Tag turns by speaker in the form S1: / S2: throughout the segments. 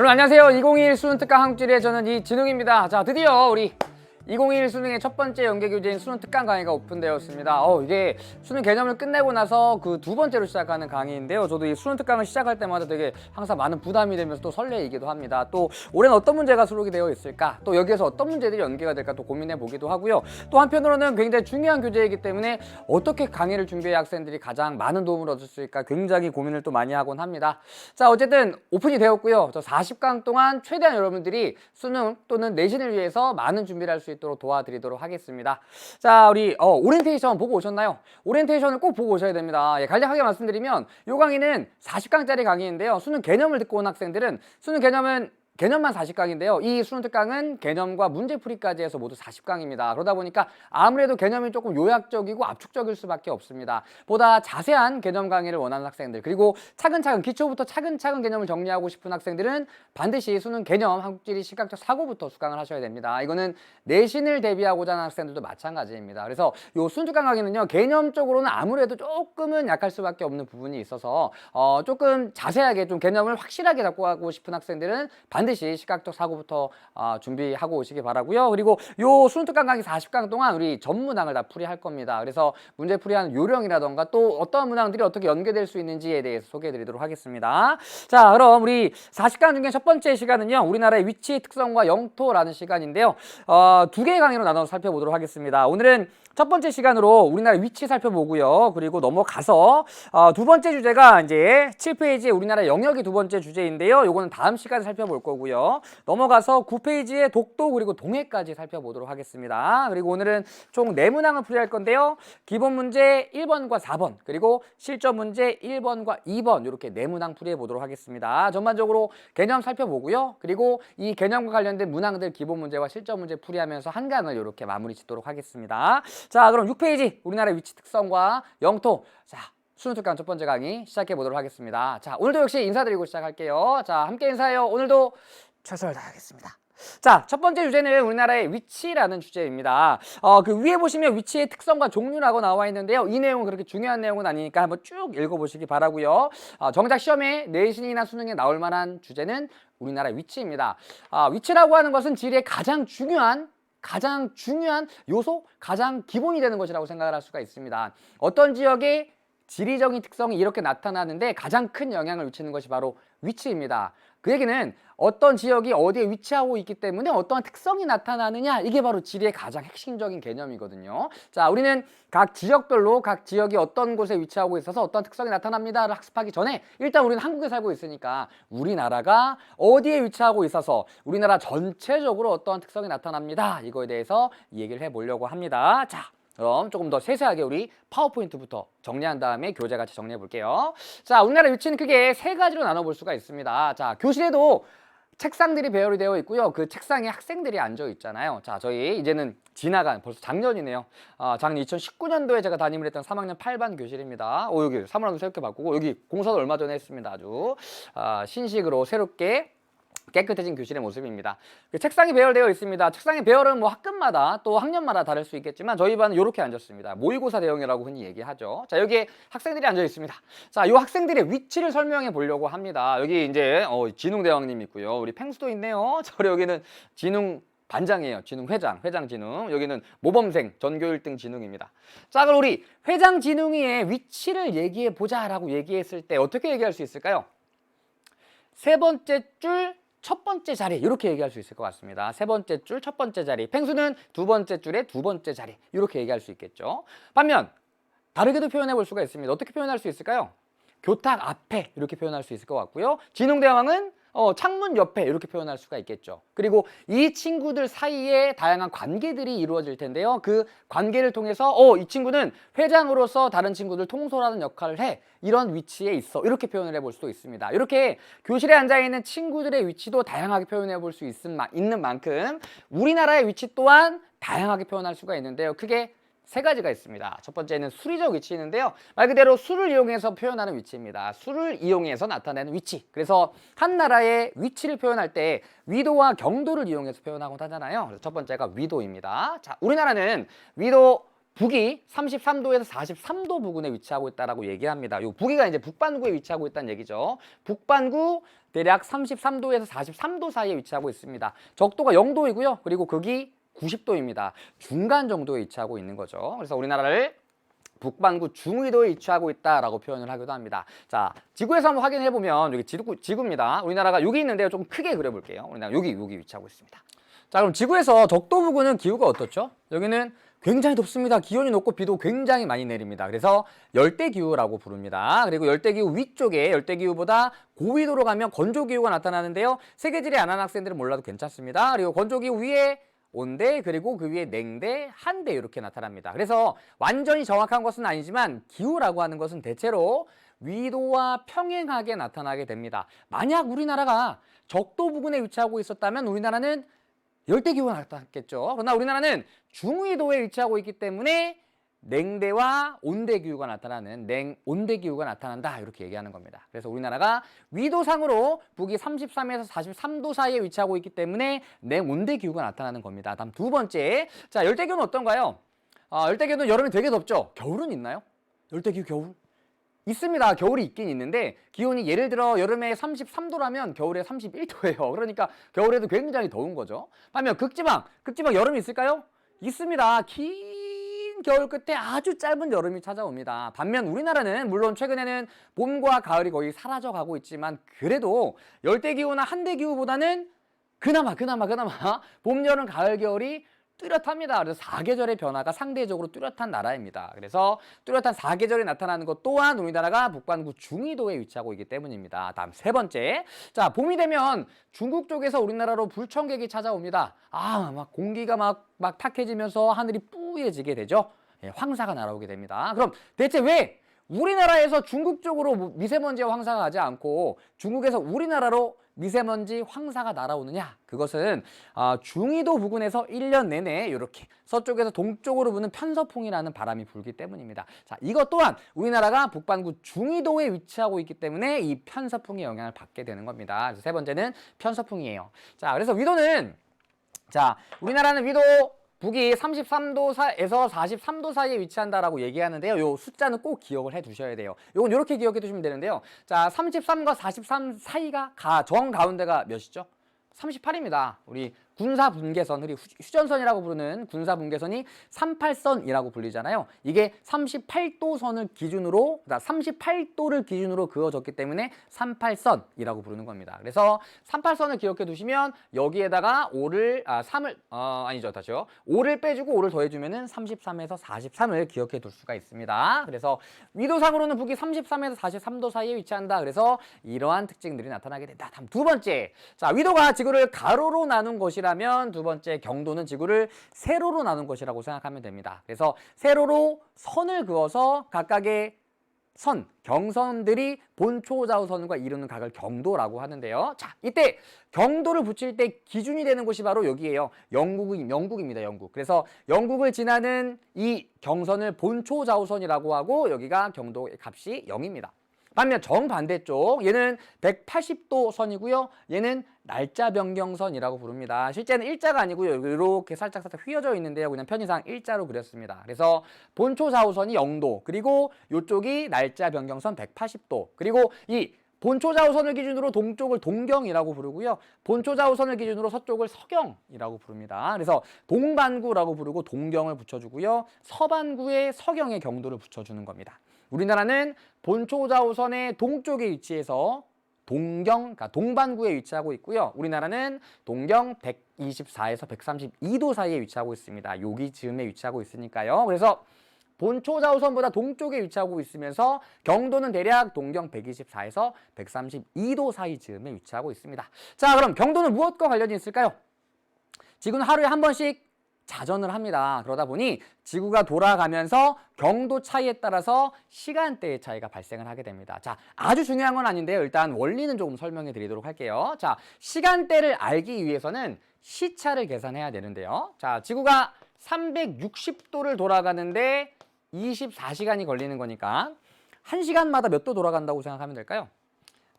S1: 여러분 안녕하세요. 2021 수능 특강 한국지리의 저는 이진웅입니다. 자, 드디어 우리 2021 수능의 첫 번째 연계 교재인 수능 특강 강의가 오픈되었습니다. 이게 수능 개념을 끝내고 나서 그 두 번째로 시작하는 강의인데요. 저도 이 수능 특강을 시작할 때마다 되게 항상 많은 부담이 되면서 또 설레이기도 합니다. 또 올해는 어떤 문제가 수록이 되어 있을까? 또 여기에서 어떤 문제들이 연계가 될까 또 고민해 보기도 하고요. 또 한편으로는 굉장히 중요한 교재이기 때문에 어떻게 강의를 준비해 학생들이 가장 많은 도움을 얻을 수 있을까 굉장히 고민을 또 많이 하곤 합니다. 자, 어쨌든 오픈이 되었고요. 저 40강 동안 최대한 여러분들이 수능 또는 내신을 위해서 많은 준비를 할 수 있도록 도와드리도록 하겠습니다. 자, 우리 오리엔테이션 보고 오셨나요? 오리엔테이션을 꼭 보고 오셔야 됩니다. 간략하게 말씀드리면 이 강의는 40강짜리 강의인데요. 수능 개념을 듣고 온 학생들은 수능 개념만 40강인데요. 이 수능 특강은 개념과 문제풀이까지 해서 모두 40강입니다. 그러다 보니까 아무래도 개념이 조금 요약적이고 압축적일 수밖에 없습니다. 보다 자세한 개념 강의를 원하는 학생들, 그리고 차근차근 기초부터 차근차근 개념을 정리하고 싶은 학생들은 반드시 수능 개념, 한국지리, 시각적 사고부터 수강을 하셔야 됩니다. 이거는 내신을 대비하고자 하는 학생들도 마찬가지입니다. 그래서 이 수능 특강 강의는요, 개념적으로는 아무래도 조금은 약할 수밖에 없는 부분이 있어서 조금 자세하게 좀 개념을 확실하게 잡고 가고 싶은 학생들은 반드시 시각적 사고부터 준비하고 오시기 바라고요. 그리고 요 수능 특강 강의 40강 동안 우리 전 문항을 다 풀이할 겁니다. 그래서 문제 풀이하는 요령이라던가 또 어떤 문항들이 어떻게 연계될 수 있는지에 대해서 소개해 드리도록 하겠습니다. 자, 그럼 우리 40강 중에 첫 번째 시간은요, 우리나라의 위치, 특성과 영토라는 시간인데요. 두 개의 강의로 나눠서 살펴보도록 하겠습니다. 오늘은 첫 번째 시간으로 우리나라 위치 살펴보고요. 그리고 넘어가서 두 번째 주제가 이제 7페이지에 우리나라 영역이 두 번째 주제인데요. 요거는 다음 시간에 살펴볼 거고요. 넘어가서 9페이지에 독도 그리고 동해까지 살펴보도록 하겠습니다. 그리고 오늘은 총 4문항을 풀이할 건데요. 기본 문제 1번과 4번, 그리고 실전 문제 1번과 2번 이렇게 4문항 풀이해 보도록 하겠습니다. 전반적으로 개념 살펴보고요. 그리고 이 개념과 관련된 문항들 기본 문제와 실전 문제 풀이하면서 한 강을 이렇게 마무리 짓도록 하겠습니다. 자, 그럼 6페이지 우리나라 위치 특성과 영토. 자, 수능 특강 첫 번째 강의 시작해 보도록 하겠습니다. 자, 오늘도 역시 인사드리고 시작할게요. 자, 함께 인사해요. 오늘도 최선을 다하겠습니다. 자, 첫 번째 주제는 우리나라의 위치라는 주제입니다. 그 위에 보시면 위치의 특성과 종류라고 나와 있는데요. 이 내용은 그렇게 중요한 내용은 아니니까 한번 쭉 읽어보시기 바라고요. 정작 시험에 내신이나 수능에 나올 만한 주제는 우리나라의 위치입니다. 위치라고 하는 것은 지리의 가장 중요한 요소, 가장 기본이 되는 것이라고 생각을 할 수가 있습니다. 어떤 지역의 지리적인 특성이 이렇게 나타나는데 가장 큰 영향을 미치는 것이 바로 위치입니다. 그 얘기는 어떤 지역이 어디에 위치하고 있기 때문에 어떠한 특성이 나타나느냐, 이게 바로 지리의 가장 핵심적인 개념이거든요. 자, 우리는 각 지역별로 각 지역이 어떤 곳에 위치하고 있어서 어떤 특성이 나타납니다를 학습하기 전에 일단 우리는 한국에 살고 있으니까 우리나라가 어디에 위치하고 있어서 우리나라 전체적으로 어떠한 특성이 나타납니다, 이거에 대해서 얘기를 해보려고 합니다. 자, 그럼 조금 더 세세하게 우리 파워포인트부터 정리한 다음에 교재 같이 정리해 볼게요. 자, 우리나라 위치는 크게 3가지로 나눠볼 수가 있습니다. 자, 교실에도 책상들이 배열이 되어 있고요. 그 책상에 학생들이 앉아 있잖아요. 자, 저희 이제는 지나간 벌써 작년이네요. 작년 2019년도에 제가 담임을 했던 3학년 8반 교실입니다. 여기 사물함도 새롭게 바꾸고 여기 공사도 얼마 전에 했습니다. 아주 신식으로 새롭게 깨끗해진 교실의 모습입니다. 그 책상이 배열되어 있습니다. 책상의 배열은 뭐 학급마다 또 학년마다 다를 수 있겠지만 저희 반은 이렇게 앉았습니다. 모의고사 대형이라고 흔히 얘기하죠. 자, 여기에 학생들이 앉아 있습니다. 자, 이 학생들의 위치를 설명해 보려고 합니다. 여기 이제 진웅대왕님 있고요. 우리 펭수도 있네요. 저 여기는 진웅 반장이에요. 진웅 회장 진웅. 여기는 모범생 전교 1등 진웅입니다. 자, 그럼 우리 회장 진웅이의 위치를 얘기해 보자라고 얘기했을 때 어떻게 얘기할 수 있을까요? 세 번째 줄 첫 번째 자리, 이렇게 얘기할 수 있을 것 같습니다. 세 번째 줄 첫 번째 자리, 펭수는 두 번째 줄의 두 번째 자리, 이렇게 얘기할 수 있겠죠. 반면 다르게도 표현해 볼 수가 있습니다. 어떻게 표현할 수 있을까요? 교탁 앞에 이렇게 표현할 수 있을 것 같고요. 진웅대왕은 창문 옆에 이렇게 표현할 수가 있겠죠. 그리고 이 친구들 사이에 다양한 관계들이 이루어질 텐데요. 그 관계를 통해서 이 친구는 회장으로서 다른 친구들 통솔하는 역할을 해, 이런 위치에 있어, 이렇게 표현을 해볼 수도 있습니다. 이렇게 교실에 앉아있는 친구들의 위치도 다양하게 표현해 볼 수 있는 만큼 우리나라의 위치 또한 다양하게 표현할 수가 있는데요. 크게 3가지가 있습니다. 첫 번째는 수리적 위치인데요. 말 그대로 수를 이용해서 표현하는 위치입니다. 수를 이용해서 나타내는 위치. 그래서 한 나라의 위치를 표현할 때 위도와 경도를 이용해서 표현하곤 하잖아요. 그래서 첫 번째가 위도입니다. 자, 우리나라는 위도 북이 33도에서 43도 부근에 위치하고 있다라고 얘기합니다. 요 북이가 이제 북반구에 위치하고 있다는 얘기죠. 북반구 대략 33도에서 43도 사이에 위치하고 있습니다. 적도가 0도이고요. 그리고 극이 90도입니다. 중간 정도에 위치하고 있는 거죠. 그래서 우리나라를 북반구 중위도에 위치하고 있다라고 표현을 하기도 합니다. 자, 지구에서 한번 확인해 보면 여기 지구입니다. 우리나라가 여기 있는데요. 좀 크게 그려볼게요. 우리나라 여기 위치하고 있습니다. 자, 그럼 지구에서 적도 부근은 기후가 어떻죠? 여기는 굉장히 덥습니다. 기온이 높고 비도 굉장히 많이 내립니다. 그래서 열대기후라고 부릅니다. 그리고 열대기후 위쪽에 열대기후보다 고위도로 가면 건조기후가 나타나는데요. 세계지리 안 하는 학생들은 몰라도 괜찮습니다. 그리고 건조기후 위에 온대, 그리고 그 위에 냉대, 한대 이렇게 나타납니다. 그래서 완전히 정확한 것은 아니지만 기후라고 하는 것은 대체로 위도와 평행하게 나타나게 됩니다. 만약 우리나라가 적도 부근에 위치하고 있었다면 우리나라는 열대기후가 나타났겠죠. 그러나 우리나라는 중위도에 위치하고 있기 때문에 냉대와 온대기후가 나타나는 냉온대기후가 나타난다 이렇게 얘기하는 겁니다. 그래서 우리나라가 위도상으로 북이 33에서 43도 사이에 위치하고 있기 때문에 냉온대기후가 나타나는 겁니다. 다음 두 번째, 자, 열대기후는 어떤가요? 열대기후는 여름에 되게 덥죠. 겨울은 있나요? 열대기후 겨울? 있습니다. 겨울이 있긴 있는데 기온이 예를 들어 여름에 33도라면 겨울에 31도예요. 그러니까 겨울에도 굉장히 더운 거죠. 반면 극지방 여름이 있을까요? 있습니다. 긴 겨울 끝에 아주 짧은 여름이 찾아옵니다. 반면 우리나라는 물론 최근에는 봄과 가을이 거의 사라져 가고 있지만 그래도 열대기후나 한대기후보다는 그나마 봄, 여름, 가을, 겨울이 뚜렷합니다. 그래서 사계절의 변화가 상대적으로 뚜렷한 나라입니다. 그래서 뚜렷한 사계절이 나타나는 것 또한 우리나라가 북반구 중위도에 위치하고 있기 때문입니다. 다음 세 번째. 자, 봄이 되면 중국 쪽에서 우리나라로 불청객이 찾아옵니다. 막 공기가 막 탁해지면서 하늘이 뿌얘지게 되죠. 예, 황사가 날아오게 됩니다. 그럼 대체 왜 우리나라에서 중국 쪽으로 미세먼지와 황사가 가지 않고 중국에서 우리나라로 미세먼지, 황사가 날아오느냐? 그것은 중위도 부근에서 1년 내내 이렇게 서쪽에서 동쪽으로 부는 편서풍이라는 바람이 불기 때문입니다. 자, 이것 또한 우리나라가 북반구 중위도에 위치하고 있기 때문에 이 편서풍의 영향을 받게 되는 겁니다. 그래서 세 번째는 편서풍이에요. 자, 그래서 위도는, 자, 우리나라는 위도 북이 33도에서 43도 사이에 위치한다라고 얘기하는데요. 요 숫자는 꼭 기억을 해 두셔야 돼요. 요건 이렇게 기억해 두시면 되는데요. 자, 33과 43 사이가 정 가운데가 몇이죠? 38입니다. 우리 군사분계선, 우리 휴전선이라고 부르는 군사분계선이 38선이라고 불리잖아요. 이게 38도선을 기준으로, 38도를 기준으로 그어졌기 때문에 38선이라고 부르는 겁니다. 그래서 38선을 기억해 두시면 여기에다가 5를, 3을, 아니죠, 다시요. 5를 빼주고 5를 더해주면은 33에서 43을 기억해 둘 수가 있습니다. 그래서 위도상으로는 북이 33에서 43도 사이에 위치한다. 그래서 이러한 특징들이 나타나게 된다. 다음 두 번째. 자, 위도가 지구를 가로로 나눈 것이라면 두 번째 경도는 지구를 세로로 나눈 것이라고 생각하면 됩니다. 그래서 세로로 선을 그어서 각각의 경선들이 본초 좌우선과 이루는 각을 경도라고 하는데요. 자, 이때 경도를 붙일 때 기준이 되는 곳이 바로 여기에요. 영국입니다. 영국. 그래서 영국을 지나는 이 경선을 본초 좌우선이라고 하고 여기가 경도의 값이 0입니다. 반면 정반대쪽, 얘는 180도 선이고요. 얘는 날짜 변경선이라고 부릅니다. 실제는 일자가 아니고요. 이렇게 살짝 휘어져 있는데요. 그냥 편의상 일자로 그렸습니다. 그래서 본초 좌우선이 0도, 그리고 이쪽이 날짜 변경선 180도, 그리고 이 본초 좌우선을 기준으로 동쪽을 동경이라고 부르고요. 본초 좌우선을 기준으로 서쪽을 서경이라고 부릅니다. 그래서 동반구라고 부르고 동경을 붙여주고요. 서반구에 서경의 경도를 붙여주는 겁니다. 우리나라는 본초 좌우선의 동쪽에 위치해서 그러니까 동반구에 위치하고 있고요. 우리나라는 동경 124에서 132도 사이에 위치하고 있습니다. 여기 즈음에 위치하고 있으니까요. 그래서 본초 좌우선보다 동쪽에 위치하고 있으면서 경도는 대략 동경 124에서 132도 사이 즈음에 위치하고 있습니다. 자, 그럼 경도는 무엇과 관련이 있을까요? 지구는 하루에 한 번씩 자전을 합니다. 그러다 보니 지구가 돌아가면서 경도 차이에 따라서 시간대의 차이가 발생을 하게 됩니다. 자, 아주 중요한 건 아닌데요. 일단 원리는 조금 설명해 드리도록 할게요. 자, 시간대를 알기 위해서는 시차를 계산해야 되는데요. 자, 지구가 360도를 돌아가는데 24시간이 걸리는 거니까 1시간마다 몇 도 돌아간다고 생각하면 될까요?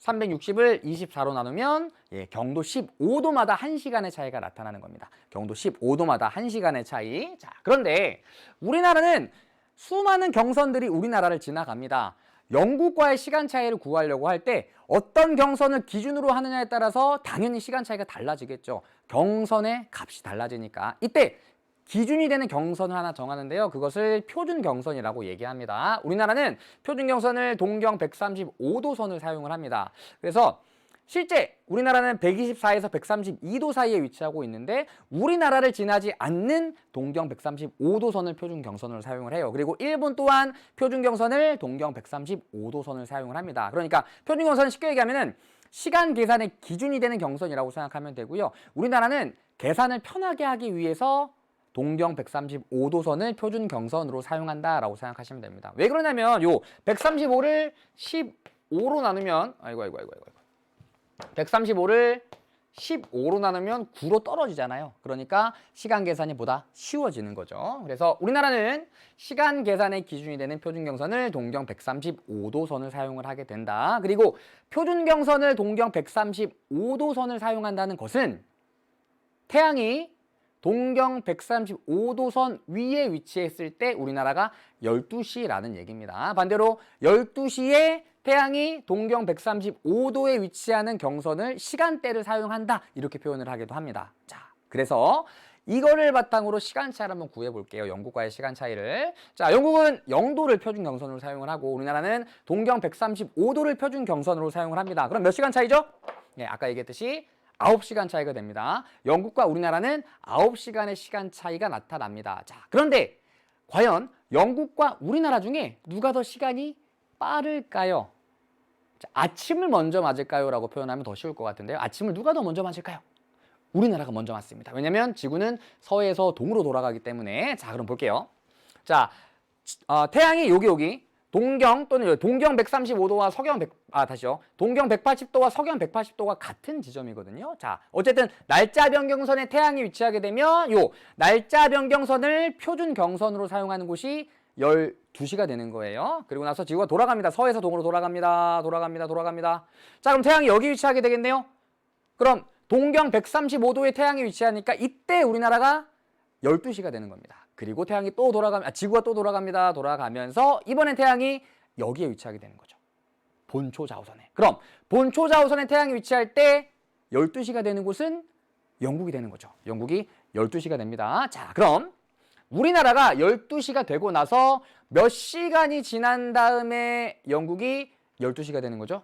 S1: 360을 24로 나누면 경도 15도마다 1시간의 차이가 나타나는 겁니다. 경도 15도마다 1시간의 차이. 자, 그런데 우리나라는 수많은 경선들이 우리나라를 지나갑니다. 영국과의 시간 차이를 구하려고 할 때 어떤 경선을 기준으로 하느냐에 따라서 당연히 시간 차이가 달라지겠죠. 경선의 값이 달라지니까. 이때 기준이 되는 경선을 하나 정하는데요. 그것을 표준 경선이라고 얘기합니다. 우리나라는 표준 경선을 동경 135도선을 사용을 합니다. 그래서 실제 우리나라는 124에서 132도 사이에 위치하고 있는데 우리나라를 지나지 않는 동경 135도선을 표준 경선으로 사용을 해요. 그리고 일본 또한 표준 경선을 동경 135도선을 사용을 합니다. 그러니까 표준 경선은 쉽게 얘기하면은 시간 계산의 기준이 되는 경선이라고 생각하면 되고요. 우리나라는 계산을 편하게 하기 위해서 동경 135도선을 표준 경선으로 사용한다라고 생각하시면 됩니다. 왜 그러냐면 요 135를 15로 나누면 135를 15로 나누면 9로 떨어지잖아요. 그러니까 시간 계산이 보다 쉬워지는 거죠. 그래서 우리나라는 시간 계산의 기준이 되는 표준 경선을 동경 135도선을 사용을 하게 된다. 그리고 표준 경선을 동경 135도선을 사용한다는 것은 태양이 동경 135도선 위에 위치했을 때 우리나라가 12시라는 얘기입니다. 반대로 12시에 태양이 동경 135도에 위치하는 경선을 시간대를 사용한다. 이렇게 표현을 하기도 합니다. 자, 그래서 이거를 바탕으로 시간 차이를 한번 구해 볼게요. 영국과의 시간 차이를. 자, 영국은 0도를 표준 경선으로 사용을 하고 우리나라는 동경 135도를 표준 경선으로 사용을 합니다. 그럼 몇 시간 차이죠? 네, 아까 얘기했듯이 9시간 차이가 됩니다. 영국과 우리나라는 9시간의 시간 차이가 나타납니다. 자, 그런데 과연 영국과 우리나라 중에 누가 더 시간이 빠를까요? 자, 아침을 먼저 맞을까요? 라고 표현하면 더 쉬울 것 같은데요. 아침을 누가 더 먼저 맞을까요? 우리나라가 먼저 맞습니다. 왜냐면 지구는 서해에서 동으로 돌아가기 때문에. 자, 그럼 볼게요. 자, 태양이 여기 동경 또는 동경 135도와 동경 180도와 서경 180도가 같은 지점이거든요. 자, 어쨌든 날짜 변경선에 태양이 위치하게 되면 요 날짜 변경선을 표준 경선으로 사용하는 곳이 12시가 되는 거예요. 그리고 나서 지구가 돌아갑니다. 서에서 동으로 돌아갑니다. 자, 그럼 태양이 여기 위치하게 되겠네요. 그럼 동경 135도에 태양이 위치하니까 이때 우리나라가 12시가 되는 겁니다. 그리고 태양이 또 지구가 또 돌아갑니다. 돌아가면서 이번엔 태양이 여기에 위치하게 되는 거죠. 본초 좌우선에. 그럼 본초 좌우선에 태양이 위치할 때 12시가 되는 곳은 영국이 되는 거죠. 영국이 12시가 됩니다. 자, 그럼 우리나라가 12시가 되고 나서 몇 시간이 지난 다음에 영국이 12시가 되는 거죠?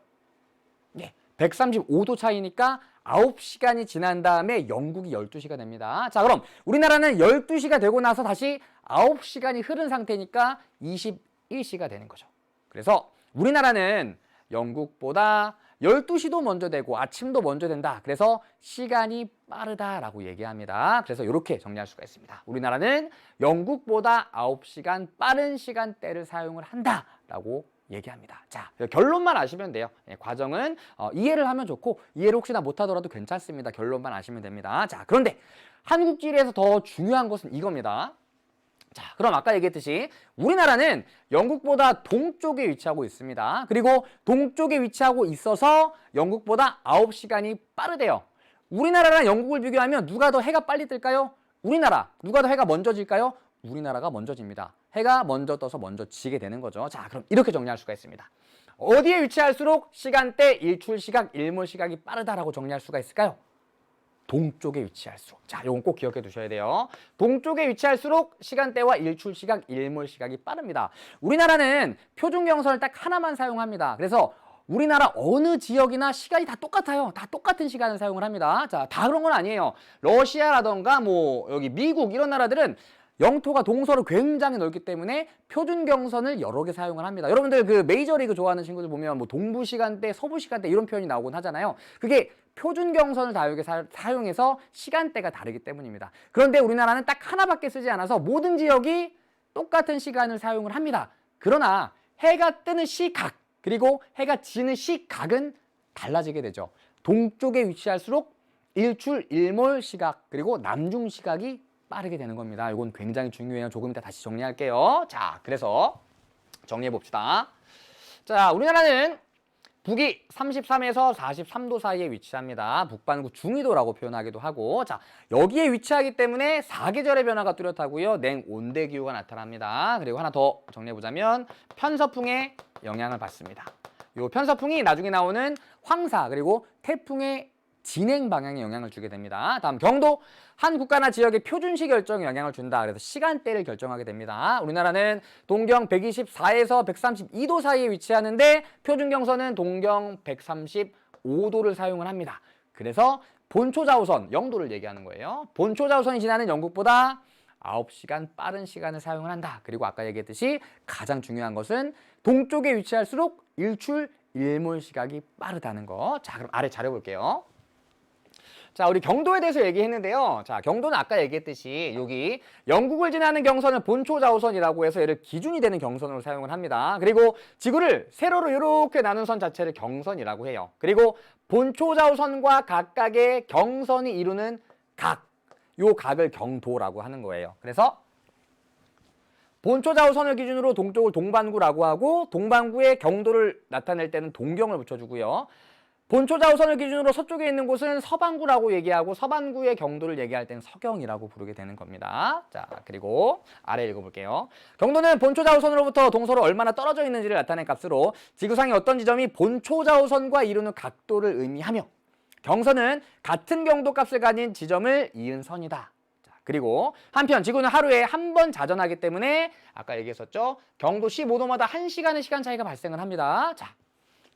S1: 네. 135도 차이니까 9시간이 지난 다음에 영국이 12시가 됩니다. 자, 그럼 우리나라는 12시가 되고 나서 다시 9시간이 흐른 상태니까 21시가 되는 거죠. 그래서 우리나라는 영국보다 12시도 먼저 되고 아침도 먼저 된다. 그래서 시간이 빠르다라고 얘기합니다. 그래서 이렇게 정리할 수가 있습니다. 우리나라는 영국보다 9시간 빠른 시간대를 사용을 한다라고 얘기합니다. 자, 결론만 아시면 돼요. 과정은 이해를 하면 좋고 이해를 혹시나 못하더라도 괜찮습니다. 결론만 아시면 됩니다. 자, 그런데 한국지리에서 더 중요한 것은 이겁니다. 자, 그럼 아까 얘기했듯이 우리나라는 영국보다 동쪽에 위치하고 있습니다. 그리고 동쪽에 위치하고 있어서 영국보다 9시간이 빠르대요. 우리나라랑 영국을 비교하면 누가 더 해가 빨리 뜰까요? 우리나라. 누가 더 해가 먼저 질까요? 우리나라가 먼저 집니다. 해가 먼저 떠서 먼저 지게 되는 거죠. 자, 그럼 이렇게 정리할 수가 있습니다. 어디에 위치할수록 시간대, 일출시각, 일몰시각이 빠르다라고 정리할 수가 있을까요? 동쪽에 위치할수록. 자, 이건 꼭 기억해 두셔야 돼요. 동쪽에 위치할수록 시간대와 일출시각, 일몰시각이 빠릅니다. 우리나라는 표준경선을 딱 하나만 사용합니다. 그래서 우리나라 어느 지역이나 시간이 다 똑같아요. 다 똑같은 시간을 사용을 합니다. 자, 다 그런 건 아니에요. 러시아라던가 여기 미국 이런 나라들은 영토가 동서로 굉장히 넓기 때문에 표준 경선을 여러 개 사용을 합니다. 여러분들 그 메이저리그 좋아하는 친구들 보면 동부 시간대, 서부 시간대 이런 표현이 나오곤 하잖아요. 그게 표준 경선을 다르게 사용해서 시간대가 다르기 때문입니다. 그런데 우리나라는 딱 하나밖에 쓰지 않아서 모든 지역이 똑같은 시간을 사용을 합니다. 그러나 해가 뜨는 시각 그리고 해가 지는 시각은 달라지게 되죠. 동쪽에 위치할수록 일출, 일몰 시각 그리고 남중 시각이 빠르게 되는 겁니다. 이건 굉장히 중요해요. 조금 이따 다시 정리할게요. 자, 그래서 정리해 봅시다. 자, 우리나라는 북위 33에서 43도 사이에 위치합니다. 북반구 중위도라고 표현하기도 하고, 자, 여기에 위치하기 때문에 사계절의 변화가 뚜렷하고요. 냉온대 기후가 나타납니다. 그리고 하나 더 정리해보자면 편서풍의 영향을 받습니다. 요 편서풍이 나중에 나오는 황사 그리고 태풍의 진행 방향에 영향을 주게 됩니다. 다음 경도, 한 국가나 지역의 표준시 결정에 영향을 준다. 그래서 시간대를 결정하게 됩니다. 우리나라는 동경 124에서 132도 사이에 위치하는데 표준 경선은 동경 135도를 사용을 합니다. 그래서 본초 좌우선, 영도를 얘기하는 거예요. 본초 좌우선이 지나는 영국보다 9시간 빠른 시간을 사용을 한다. 그리고 아까 얘기했듯이 가장 중요한 것은 동쪽에 위치할수록 일출, 일몰 시각이 빠르다는 거. 자, 그럼 아래 자료 볼게요. 자, 우리 경도에 대해서 얘기했는데요. 자, 경도는 아까 얘기했듯이 여기 영국을 지나는 경선을 본초 좌우선이라고 해서 얘를 기준이 되는 경선으로 사용을 합니다. 그리고 지구를 세로로 이렇게 나눈 선 자체를 경선이라고 해요. 그리고 본초 좌우선과 각각의 경선이 이루는 각, 요 각을 경도라고 하는 거예요. 그래서 본초 좌우선을 기준으로 동쪽을 동반구라고 하고 동반구의 경도를 나타낼 때는 동경을 붙여주고요. 본초 좌우선을 기준으로 서쪽에 있는 곳은 서반구라고 얘기하고 서반구의 경도를 얘기할 때는 서경이라고 부르게 되는 겁니다. 자, 그리고 아래 읽어볼게요. 경도는 본초 좌우선으로부터 동서로 얼마나 떨어져 있는지를 나타낸 값으로 지구상의 어떤 지점이 본초 좌우선과 이루는 각도를 의미하며 경선은 같은 경도 값을 가진 지점을 이은 선이다. 자, 그리고 한편 지구는 하루에 한 번 자전하기 때문에 아까 얘기했었죠. 경도 15도마다 1시간의 시간 차이가 발생을 합니다. 자,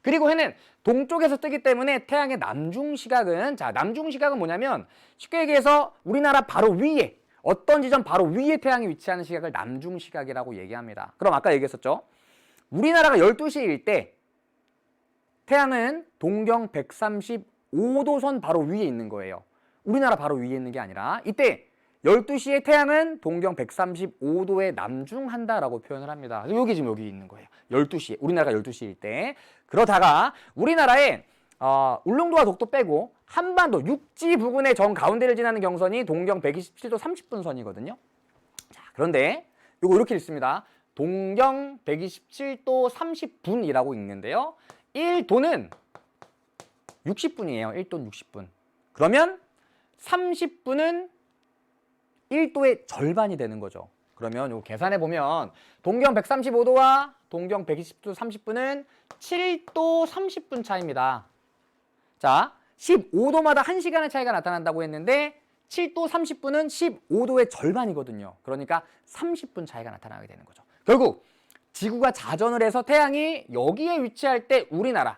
S1: 그리고 해는 동쪽에서 뜨기 때문에 태양의 남중 시각은, 자, 남중 시각은 뭐냐면 쉽게 얘기해서 우리나라 바로 위에 어떤 지점 바로 위에 태양이 위치하는 시각을 남중 시각이라고 얘기합니다. 그럼 아까 얘기했었죠. 우리나라가 12시일 때 태양은 동경 135도선 바로 위에 있는 거예요. 우리나라 바로 위에 있는 게 아니라 이때 12시에 태양은 동경 135도에 남중한다라고 표현을 합니다. 여기 지금 여기 있는 거예요. 12시에, 우리나라가 12시일 때. 그러다가 우리나라에 울릉도와 독도 빼고 한반도 육지 부근의 정 가운데를 지나는 경선이 동경 127도 30분 선이거든요. 자, 그런데 이거 이렇게 읽습니다. 동경 127도 30분이라고 읽는데요. 1도는 60분이에요. 1도는 60분. 그러면 30분은 1도의 절반이 되는 거죠. 그러면 요 계산해 보면 동경 135도와 동경 120도 30분은 7도 30분 차이입니다. 자, 15도마다 1시간의 차이가 나타난다고 했는데 7도 30분은 15도의 절반이거든요. 그러니까 30분 차이가 나타나게 되는 거죠. 결국 지구가 자전을 해서 태양이 여기에 위치할 때 우리나라는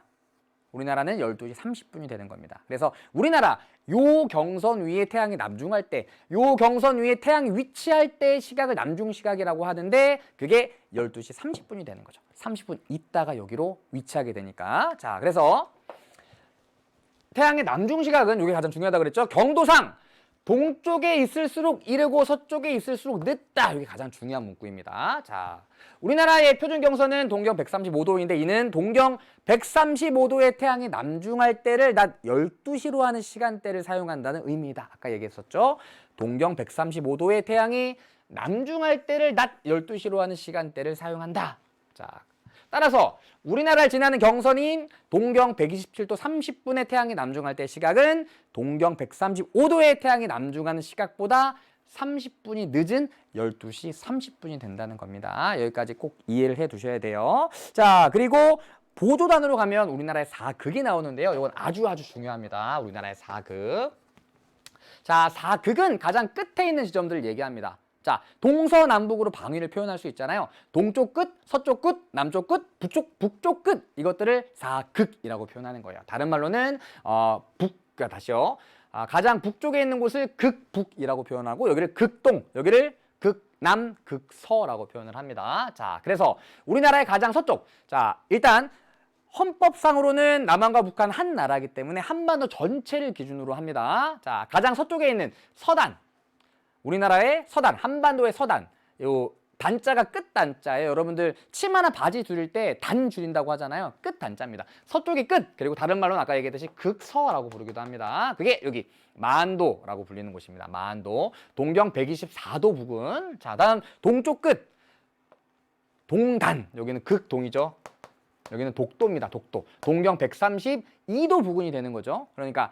S1: 12시 30분이 되는 겁니다. 그래서 우리나라 요 경선 위에 태양이 남중할 때, 요 경선 위에 태양이 위치할 때 시각을 남중 시각이라고 하는데 그게 12시 30분이 되는 거죠. 30분 있다가 여기로 위치하게 되니까. 자, 그래서 태양의 남중 시각은 이게 가장 중요하다고 그랬죠. 경도상 동쪽에 있을수록 이르고 서쪽에 있을수록 늦다. 이게 가장 중요한 문구입니다. 자, 우리나라의 표준 경선은 동경 135도인데 이는 동경 135도의 태양이 남중할 때를 낮 12시로 하는 시간대를 사용한다는 의미다. 아까 얘기했었죠. 동경 135도의 태양이 남중할 때를 낮 12시로 하는 시간대를 사용한다. 자, 따라서 우리나라를 지나는 경선인 동경 127도 30분의 태양이 남중할 때 시각은 동경 135도의 태양이 남중하는 시각보다 30분이 늦은 12시 30분이 된다는 겁니다. 여기까지 꼭 이해를 해 두셔야 돼요. 자, 그리고 보조단으로 가면 우리나라의 4극이 나오는데요. 이건 아주 중요합니다. 우리나라의 4극. 자, 4극은 가장 끝에 있는 지점들을 얘기합니다. 자, 동서남북으로 방위를 표현할 수 있잖아요. 동쪽 끝, 서쪽 끝, 남쪽 끝, 북쪽 끝, 이것들을 4극이라고 표현하는 거예요. 다른 말로는 다시요. 가장 북쪽에 있는 곳을 극북이라고 표현하고 여기를 극동, 여기를 극남, 극서라고 표현을 합니다. 자, 그래서 우리나라의 가장 서쪽. 자, 일단 헌법상으로는 남한과 북한 한 나라이기 때문에 한반도 전체를 기준으로 합니다. 자, 가장 서쪽에 있는 서단. 우리나라의 서단, 한반도의 서단, 요 단자가 끝 단자예요. 여러분들 치마나 바지 줄일 때 단 줄인다고 하잖아요. 끝 단자입니다. 서쪽이 끝, 그리고 다른 말로는 아까 얘기했듯이 극서라고 부르기도 합니다. 그게 여기 만도라고 불리는 곳입니다. 만도, 동경 124도 부근. 자, 다음 동쪽 끝, 동단, 여기는 극동이죠. 여기는 독도입니다. 독도. 동경 132도 부근이 되는 거죠. 그러니까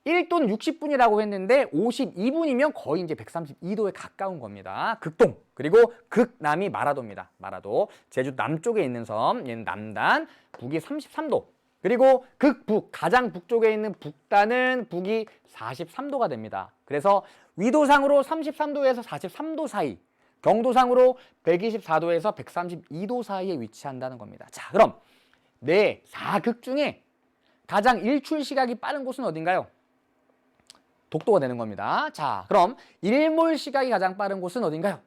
S1: 1도는 60분이라고 했는데 52분이면 거의 이제 132도에 가까운 겁니다. 극동. 그리고 극남이 마라도입니다. 마라도. 제주 남쪽에 있는 섬. 얘는 남단. 북이 33도. 그리고 극북. 가장 북쪽에 있는 북단은 북이 43도가 됩니다. 그래서 위도상으로 33도에서 43도 사이. 경도상으로 124도에서 132도 사이에 위치한다는 겁니다. 자, 그럼 네 4극 중에 가장 일출 시각이 빠른 곳은 어딘가요? 독도가 되는 겁니다. 자, 그럼 일몰 시각이 가장 빠른 곳은 어딘가요?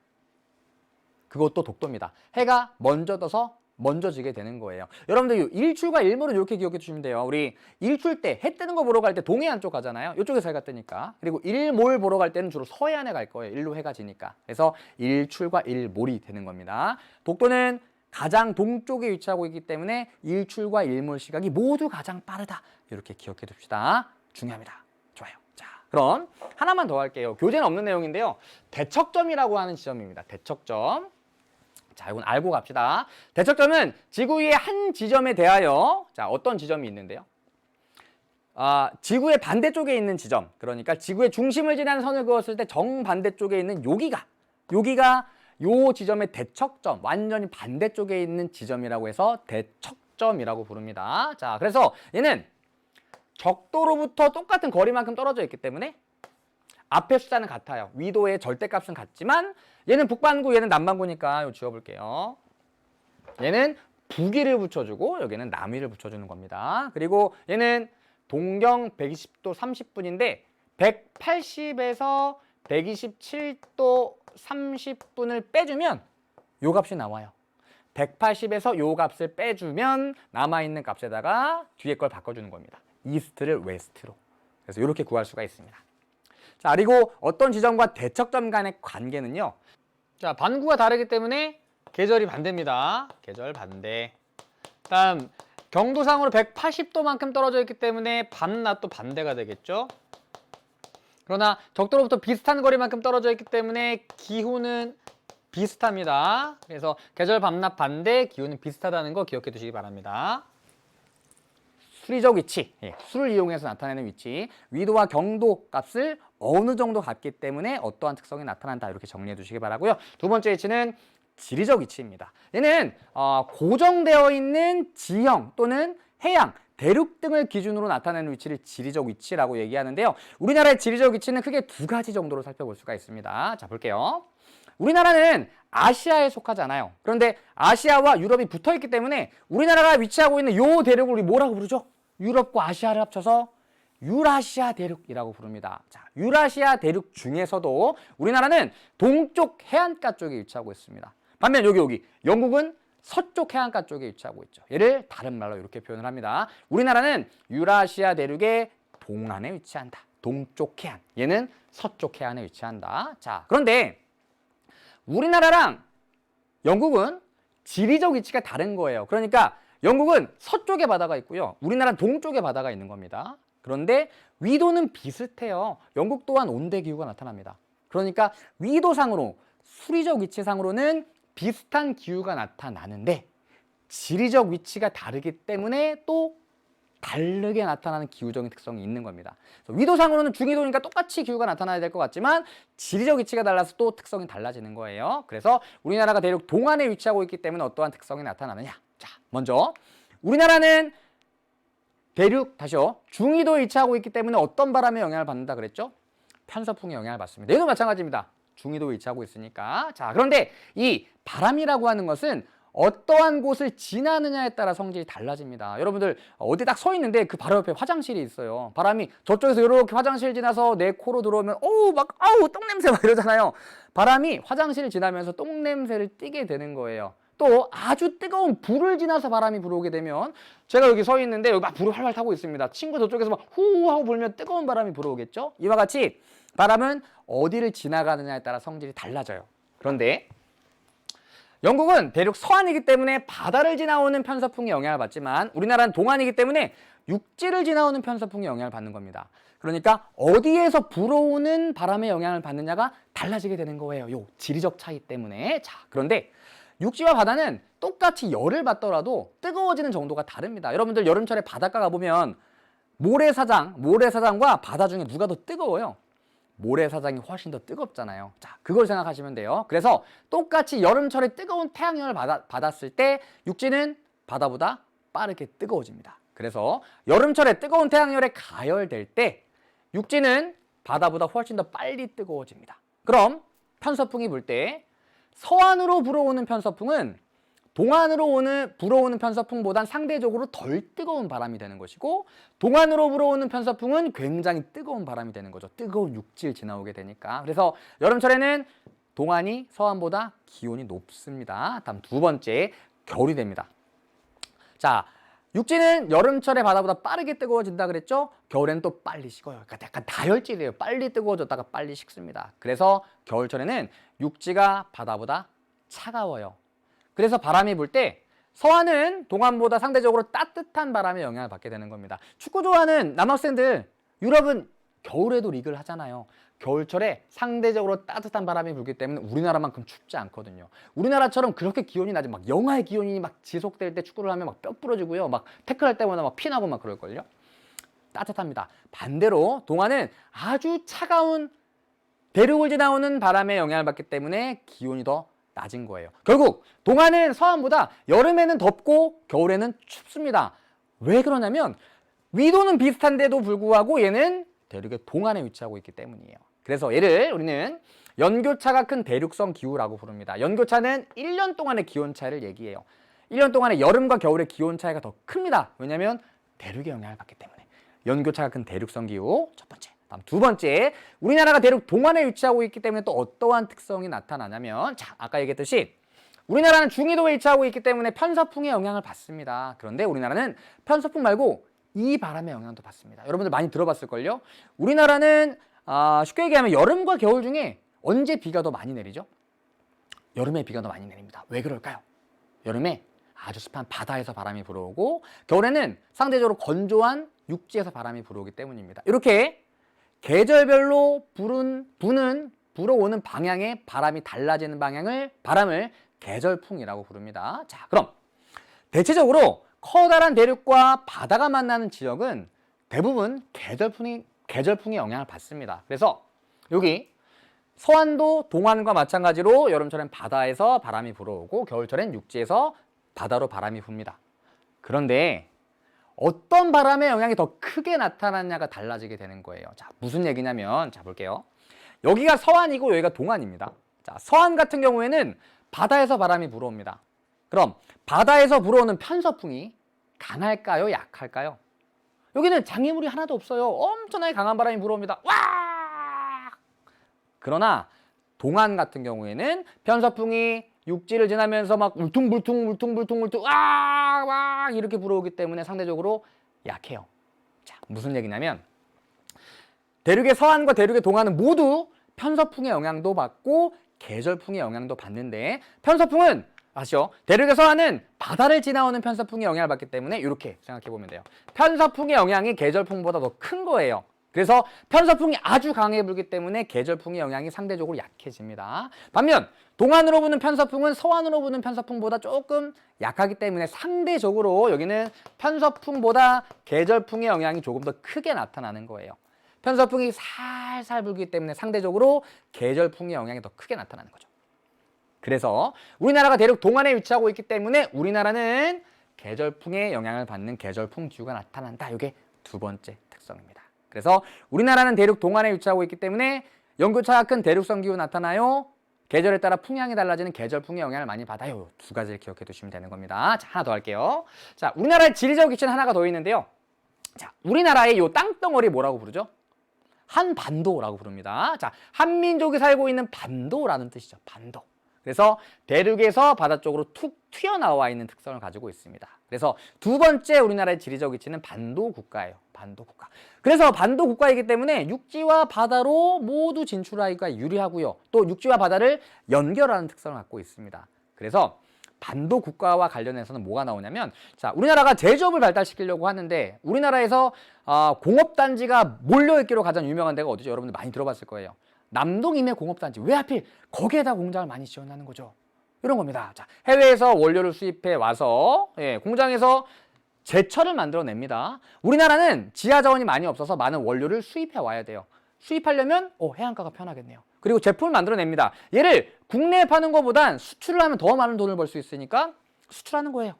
S1: 그것도 독도입니다. 해가 먼저 떠서 먼저 지게 되는 거예요. 여러분들 일출과 일몰은 이렇게 기억해 주시면 돼요. 우리 일출 때 해 뜨는 거 보러 갈 때 동해안 쪽 가잖아요. 이쪽에서 해가 뜨니까. 그리고 일몰 보러 갈 때는 주로 서해안에 갈 거예요. 일로 해가 지니까. 그래서 일출과 일몰이 되는 겁니다. 독도는 가장 동쪽에 위치하고 있기 때문에 일출과 일몰 시각이 모두 가장 빠르다. 이렇게 기억해 둡시다. 중요합니다. 좋아요. 자, 그럼 하나만 더 할게요. 교재는 없는 내용인데요. 대척점이라고 하는 지점입니다. 대척점. 자, 이건 알고 갑시다. 대척점은 지구 위의 한 지점에 대하여 자, 어떤 지점이 있는데요? 지구의 반대쪽에 있는 지점. 그러니까 지구의 중심을 지나는 선을 그었을 때 정반대쪽에 있는 여기가 요 지점의 대척점, 완전히 반대쪽에 있는 지점이라고 해서 대척점이라고 부릅니다. 자, 그래서 얘는 적도로부터 똑같은 거리만큼 떨어져 있기 때문에 앞에 숫자는 같아요. 위도의 절대값은 같지만 얘는 북반구, 얘는 남반구니까 이거 지워볼게요. 얘는 북위를 붙여주고 여기는 남위를 붙여주는 겁니다. 그리고 얘는 동경 120도 30분인데 180에서 127도 30분을 빼주면 요 값이 나와요. 180에서 요 값을 빼주면 남아있는 값에다가 뒤에 걸 바꿔주는 겁니다. 이스트를 웨스트로. 그래서 이렇게 구할 수가 있습니다. 자, 그리고 어떤 지점과 대척점 간의 관계는요. 자, 반구가 다르기 때문에 계절이 반대입니다. 계절 반대. 다음 경도상으로 180도만큼 떨어져 있기 때문에 밤낮도 반대가 되겠죠. 그러나 적도로부터 비슷한 거리만큼 떨어져 있기 때문에 기후는 비슷합니다. 그래서 계절 밤낮 반대, 기후는 비슷하다는 거 기억해 두시기 바랍니다. 수리적 위치, 수를 이용해서 나타내는 위치, 위도와 경도 값을 어느 정도 같기 때문에 어떠한 특성이 나타난다. 이렇게 정리해 두시기 바라고요. 두 번째 위치는 지리적 위치입니다. 얘는 고정되어 있는 지형 또는 해양, 대륙 등을 기준으로 나타내는 위치를 지리적 위치라고 얘기하는데요. 우리나라의 지리적 위치는 크게 두 가지 정도로 살펴볼 수가 있습니다. 자, 볼게요. 우리나라는 아시아에 속하잖아요. 그런데 아시아와 유럽이 붙어있기 때문에 우리나라가 위치하고 있는 요 대륙을 우리 뭐라고 부르죠? 유럽과 아시아를 합쳐서 유라시아 대륙이라고 부릅니다. 자, 유라시아 대륙 중에서도 우리나라는 동쪽 해안가 쪽에 위치하고 있습니다. 반면 여기 영국은 서쪽 해안가 쪽에 위치하고 있죠. 얘를 다른 말로 이렇게 표현을 합니다. 우리나라는 유라시아 대륙의 동안에 위치한다. 동쪽 해안. 얘는 서쪽 해안에 위치한다. 자, 그런데 우리나라랑 영국은 지리적 위치가 다른 거예요. 그러니까 영국은 서쪽에 바다가 있고요. 우리나라는 동쪽에 바다가 있는 겁니다. 그런데 위도는 비슷해요. 영국 또한 온대 기후가 나타납니다. 그러니까 위도상으로, 수리적 위치상으로는 비슷한 기후가 나타나는데 지리적 위치가 다르기 때문에 또 다르게 나타나는 기후적인 특성이 있는 겁니다. 위도상으로는 중위도니까 똑같이 기후가 나타나야 될 것 같지만 지리적 위치가 달라서 또 특성이 달라지는 거예요. 그래서 우리나라가 대륙 동안에 위치하고 있기 때문에 어떠한 특성이 나타나느냐. 자, 먼저 우리나라는 대륙, 다시요. 중위도에 위치하고 있기 때문에 어떤 바람의 영향을 받는다 그랬죠? 편서풍의 영향을 받습니다. 얘도 마찬가지입니다. 중위도에 위치하고 있으니까. 자, 그런데 이 바람이라고 하는 것은 어떠한 곳을 지나느냐에 따라 성질이 달라집니다. 여러분들 어디 딱 서 있는데 그 바로 옆에 화장실이 있어요. 바람이 저쪽에서 이렇게 화장실 지나서 내 코로 들어오면 아우 똥냄새 막 이러잖아요. 바람이 화장실을 지나면서 똥냄새를 띠게 되는 거예요. 또 아주 뜨거운 불을 지나서 바람이 불어오게 되면 제가 여기 서 있는데 여기 막 불을 활활 타고 있습니다. 친구 저쪽에서 막 후 하고 불면 뜨거운 바람이 불어오겠죠. 이와 같이 바람은 어디를 지나가느냐에 따라 성질이 달라져요. 그런데 영국은 대륙 서안이기 때문에 바다를 지나오는 편서풍의 영향을 받지만 우리나라는 동안이기 때문에 육지를 지나오는 편서풍의 영향을 받는 겁니다. 그러니까 어디에서 불어오는 바람의 영향을 받느냐가 달라지게 되는 거예요. 요 지리적 차이 때문에. 자, 그런데 육지와 바다는 똑같이 열을 받더라도 뜨거워지는 정도가 다릅니다. 여러분들 여름철에 바닷가 가보면 모래사장과 바다 중에 누가 더 뜨거워요? 모래사장이 훨씬 더 뜨겁잖아요. 자, 그걸 생각하시면 돼요. 그래서 똑같이 여름철에 뜨거운 태양열을 받았을 때 육지는 바다보다 빠르게 뜨거워집니다. 그래서 여름철에 뜨거운 태양열에 가열될 때 육지는 바다보다 훨씬 더 빨리 뜨거워집니다. 그럼 편서풍이 불 때 서안으로 불어오는 편서풍은 동안으로 불어오는 편서풍보단 상대적으로 덜 뜨거운 바람이 되는 것이고, 동안으로 불어오는 편서풍은 굉장히 뜨거운 바람이 되는 거죠. 뜨거운 육지를 지나오게 되니까. 그래서 여름철에는 동안이 서안보다 기온이 높습니다. 다음 두 번째, 겨울이 됩니다. 자, 육지는 여름철에 바다보다 빠르게 뜨거워진다 그랬죠? 겨울에는 또 빨리 식어요. 그러니까 약간 다혈질이에요. 빨리 뜨거워졌다가 빨리 식습니다. 그래서 겨울철에는 육지가 바다보다 차가워요. 그래서 바람이 불 때 서안은 동안보다 상대적으로 따뜻한 바람의 영향을 받게 되는 겁니다. 축구 좋아하는 남학생들, 유럽은 겨울에도 리그를 하잖아요. 겨울철에 상대적으로 따뜻한 바람이 불기 때문에 우리나라만큼 춥지 않거든요. 우리나라처럼 그렇게 기온이 낮은 막 영하의 기온이 막 지속될 때 축구를 하면 막 뼈 부러지고요. 막 태클할 때마다 막 피나고 막 그럴걸요. 따뜻합니다. 반대로 동안은 아주 차가운 대륙을 지나오는 바람의 영향을 받기 때문에 기온이 더 낮은 거예요. 결국 동안은 서안보다 여름에는 덥고 겨울에는 춥습니다. 왜 그러냐면 위도는 비슷한데도 불구하고 얘는 대륙의 동안에 위치하고 있기 때문이에요. 그래서 얘를 우리는 연교차가 큰 대륙성 기후라고 부릅니다. 연교차는 1년 동안의 기온 차이를 얘기해요. 1년 동안의 여름과 겨울의 기온 차이가 더 큽니다. 왜냐하면 대륙의 영향을 받기 때문에. 연교차가 큰 대륙성 기후, 첫 번째. 다음 두 번째, 우리나라가 대륙 동안에 위치하고 있기 때문에 또 어떠한 특성이 나타나냐면, 자, 아까 얘기했듯이 우리나라는 중위도에 위치하고 있기 때문에 편서풍의 영향을 받습니다. 그런데 우리나라는 편서풍 말고 이 바람의 영향도 받습니다. 여러분들 많이 들어봤을걸요? 우리나라는 쉽게 얘기하면 여름과 겨울 중에 언제 비가 더 많이 내리죠? 여름에 비가 더 많이 내립니다. 왜 그럴까요? 여름에 아주 습한 바다에서 바람이 불어오고, 겨울에는 상대적으로 건조한 육지에서 바람이 불어오기 때문입니다. 이렇게 계절별로 불어오는 방향의 바람이 달라지는 바람을 계절풍이라고 부릅니다. 자, 그럼 대체적으로 커다란 대륙과 바다가 만나는 지역은 대부분 계절풍의 영향을 받습니다. 그래서 여기 서안도 동안과 마찬가지로 여름철엔 바다에서 바람이 불어오고 겨울철엔 육지에서 바다로 바람이 붑니다. 그런데 어떤 바람의 영향이 더 크게 나타났냐가 달라지게 되는 거예요. 자, 무슨 얘기냐면, 자, 볼게요. 여기가 서안이고 여기가 동안입니다. 자, 서안 같은 경우에는 바다에서 바람이 불어옵니다. 그럼 바다에서 불어오는 편서풍이 강할까요? 약할까요? 여기는 장애물이 하나도 없어요. 엄청나게 강한 바람이 불어옵니다. 와! 그러나 동안 같은 경우에는 편서풍이 육지를 지나면서 막 울퉁불퉁 와 이렇게 불어오기 때문에 상대적으로 약해요. 자, 무슨 얘기냐면 대륙의 서안과 대륙의 동안은 모두 편서풍의 영향도 받고 계절풍의 영향도 받는데, 편서풍은 아시죠? 대륙의 서안은 바다를 지나오는 편서풍의 영향을 받기 때문에 이렇게 생각해 보면 돼요. 편서풍의 영향이 계절풍보다 더 큰 거예요. 그래서 편서풍이 아주 강하게 불기 때문에 계절풍의 영향이 상대적으로 약해집니다. 반면 동안으로 부는 편서풍은 서안으로 부는 편서풍보다 조금 약하기 때문에 상대적으로 여기는 편서풍보다 계절풍의 영향이 조금 더 크게 나타나는 거예요. 편서풍이 살살 불기 때문에 상대적으로 계절풍의 영향이 더 크게 나타나는 거죠. 그래서 우리나라가 대륙 동안에 위치하고 있기 때문에 우리나라는 계절풍의 영향을 받는 계절풍 기후가 나타난다. 이게 두 번째 특성입니다. 그래서 우리나라는 대륙 동안에 위치하고 있기 때문에 연교차가 큰 대륙성 기후 나타나요. 계절에 따라 풍향이 달라지는 계절풍의 영향을 많이 받아요. 두 가지를 기억해 두시면 되는 겁니다. 자, 하나 더 할게요. 자, 우리나라의 지리적 위치는 하나가 더 있는데요. 자, 우리나라의 이 땅덩어리 뭐라고 부르죠? 한반도라고 부릅니다. 자, 한민족이 살고 있는 반도라는 뜻이죠. 반도. 그래서 대륙에서 바다 쪽으로 툭 튀어나와 있는 특성을 가지고 있습니다. 그래서 두 번째 우리나라의 지리적 위치는 반도 국가예요. 반도 국가. 그래서 반도 국가이기 때문에 육지와 바다로 모두 진출하기가 유리하고요. 또 육지와 바다를 연결하는 특성을 갖고 있습니다. 그래서 반도 국가와 관련해서는 뭐가 나오냐면, 자, 우리나라가 제조업을 발달시키려고 하는데 우리나라에서 공업단지가 몰려있기로 가장 유명한 데가 어디죠? 여러분들 많이 들어봤을 거예요. 남동 임해 공업단지. 왜 하필 거기에다 공장을 많이 지어나는 거죠? 이런 겁니다. 자, 해외에서 원료를 수입해 와서 공장에서 제철을 만들어냅니다. 우리나라는 지하 자원이 많이 없어서 많은 원료를 수입해 와야 돼요. 수입하려면 해안가가 편하겠네요. 그리고 제품을 만들어냅니다. 얘를 국내에 파는 것보단 수출을 하면 더 많은 돈을 벌 수 있으니까 수출하는 거예요.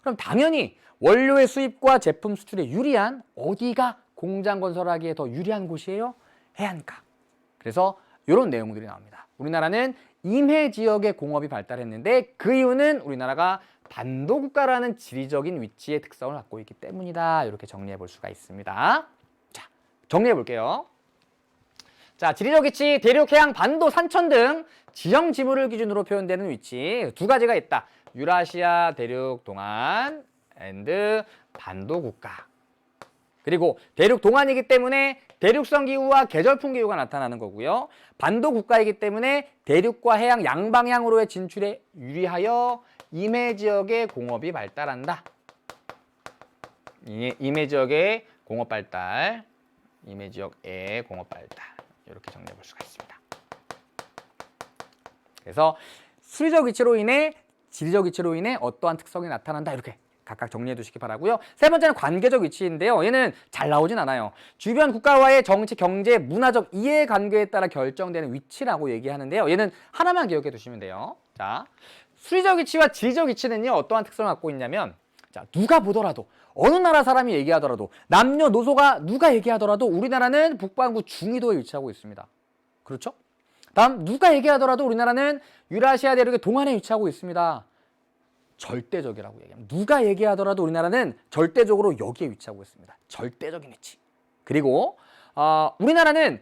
S1: 그럼 당연히 원료의 수입과 제품 수출에 유리한 어디가 공장 건설하기에 더 유리한 곳이에요? 해안가. 그래서 이런 내용들이 나옵니다. 우리나라는 임해 지역의 공업이 발달했는데 그 이유는 우리나라가 반도국가라는 지리적인 위치의 특성을 갖고 있기 때문이다. 이렇게 정리해 볼 수가 있습니다. 자, 정리해 볼게요. 자, 지리적 위치, 대륙, 해양, 반도, 산천 등 지형 지물을 기준으로 표현되는 위치 두 가지가 있다. 유라시아 대륙 동안 앤드 반도 국가. 그리고 대륙 동안이기 때문에 대륙성 기후와 계절풍 기후가 나타나는 거고요. 반도 국가이기 때문에 대륙과 해양 양방향으로의 진출에 유리하여 임해 지역의 공업이 발달한다. 임해 지역의 공업 발달. 임해 지역의 공업 발달. 이렇게 정리해 볼 수가 있습니다. 그래서 수리적 위치로 인해 지리적 위치로 인해 어떠한 특성이 나타난다. 이렇게 각각 정리해 두시기 바라고요. 세 번째는 관계적 위치인데요. 얘는 잘 나오진 않아요. 주변 국가와의 정치, 경제, 문화적 이해관계에 따라 결정되는 위치라고 얘기하는데요. 얘는 하나만 기억해 두시면 돼요. 자, 수리적 위치와 지리적 위치는요. 어떠한 특성을 갖고 있냐면 자, 누가 보더라도 어느 나라 사람이 얘기하더라도 남녀노소가 누가 얘기하더라도 우리나라는 북반구 중위도에 위치하고 있습니다. 그렇죠? 다음 누가 얘기하더라도 우리나라는 유라시아 대륙의 동안에 위치하고 있습니다. 절대적이라고 얘기합니다. 누가 얘기하더라도 우리나라는 절대적으로 여기에 위치하고 있습니다. 절대적인 위치. 그리고 우리나라는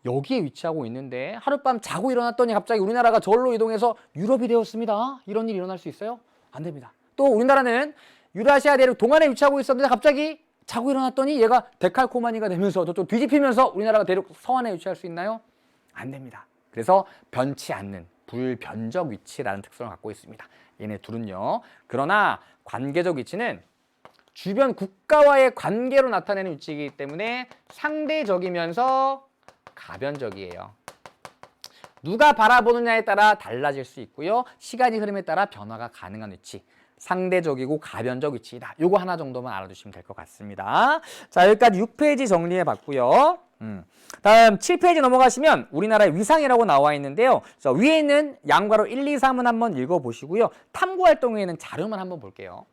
S1: 여기에 위치하고 있는데 하룻밤 자고 일어났더니 갑자기 우리나라가 저울로 이동해서 유럽이 되었습니다. 이런 일이 일어날 수 있어요? 안 됩니다. 또 우리나라는 유라시아 대륙 동안에 위치하고 있었는데 갑자기 자고 일어났더니 얘가 데칼코마니가 되면서 저쪽 뒤집히면서 우리나라가 대륙 서안에 위치할 수 있나요? 안 됩니다. 그래서 변치 않는 불변적 위치라는 특성을 갖고 있습니다. 얘네 둘은요. 그러나 관계적 위치는 주변 국가와의 관계로 나타내는 위치이기 때문에 상대적이면서 가변적이에요. 누가 바라보느냐에 따라 달라질 수 있고요. 시간이 흐름에 따라 변화가 가능한 위치. 상대적이고 가변적 위치이다. 요거 하나 정도만 알아두시면 될 것 같습니다. 자, 여기까지 6페이지 정리해 봤고요. 다음 7페이지 넘어가시면 우리나라의 위상이라고 나와 있는데요. 자, 위에 있는 양괄호 1, 2, 3은 한번 읽어보시고요. 탐구활동에는 자료만 한번 볼게요.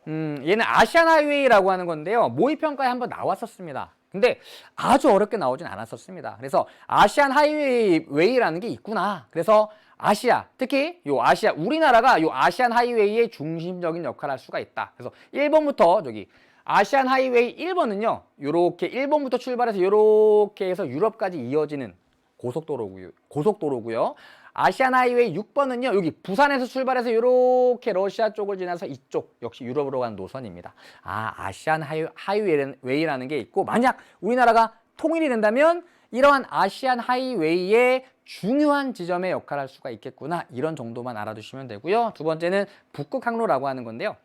S1: 얘는 아시안 하이웨이라고 하는 건데요. 모의평가에 한번 나왔었습니다. 근데 아주 어렵게 나오진 않았었습니다. 그래서 아시안 하이웨이라는 게 있구나. 그래서 아시아, 특히 요 아시아, 우리나라가 요 아시안 하이웨이의 중심적인 역할을 할 수가 있다. 그래서 1번부터 저기 아시안 하이웨이 1번은요. 요렇게 1번부터 출발해서 요렇게 해서 유럽까지 이어지는 고속도로고요. 아시안 하이웨이 6번은요. 여기 부산에서 출발해서 요렇게 러시아 쪽을 지나서 이쪽 역시 유럽으로 가는 노선입니다. 아시안 하이웨이라는 게 있고 만약 우리나라가 통일이 된다면 이러한 아시안 하이웨이의 중요한 지점에 역할을 할 수가 있겠구나. 이런 정도만 알아두시면 되고요. 두 번째는 북극 항로라고 하는 건데요.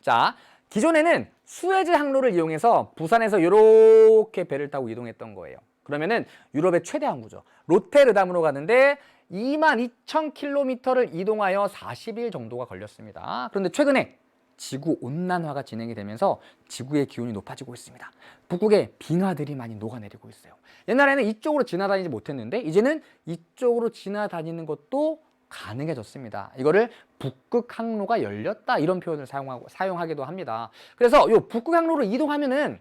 S1: 자, 기존에는 수에즈 항로를 이용해서 부산에서 이렇게 배를 타고 이동했던 거예요. 그러면은 유럽의 최대 항구죠. 로테르담으로 가는데 22,000km를 이동하여 40일 정도가 걸렸습니다. 그런데 최근에 지구 온난화가 진행이 되면서 지구의 기온이 높아지고 있습니다. 북극에 빙하들이 많이 녹아내리고 있어요. 옛날에는 이쪽으로 지나다니지 못했는데 이제는 이쪽으로 지나다니는 것도 가능해졌습니다. 이거를 북극 항로가 열렸다 이런 표현을 사용하기도 합니다. 그래서 이 북극 항로로 이동하면은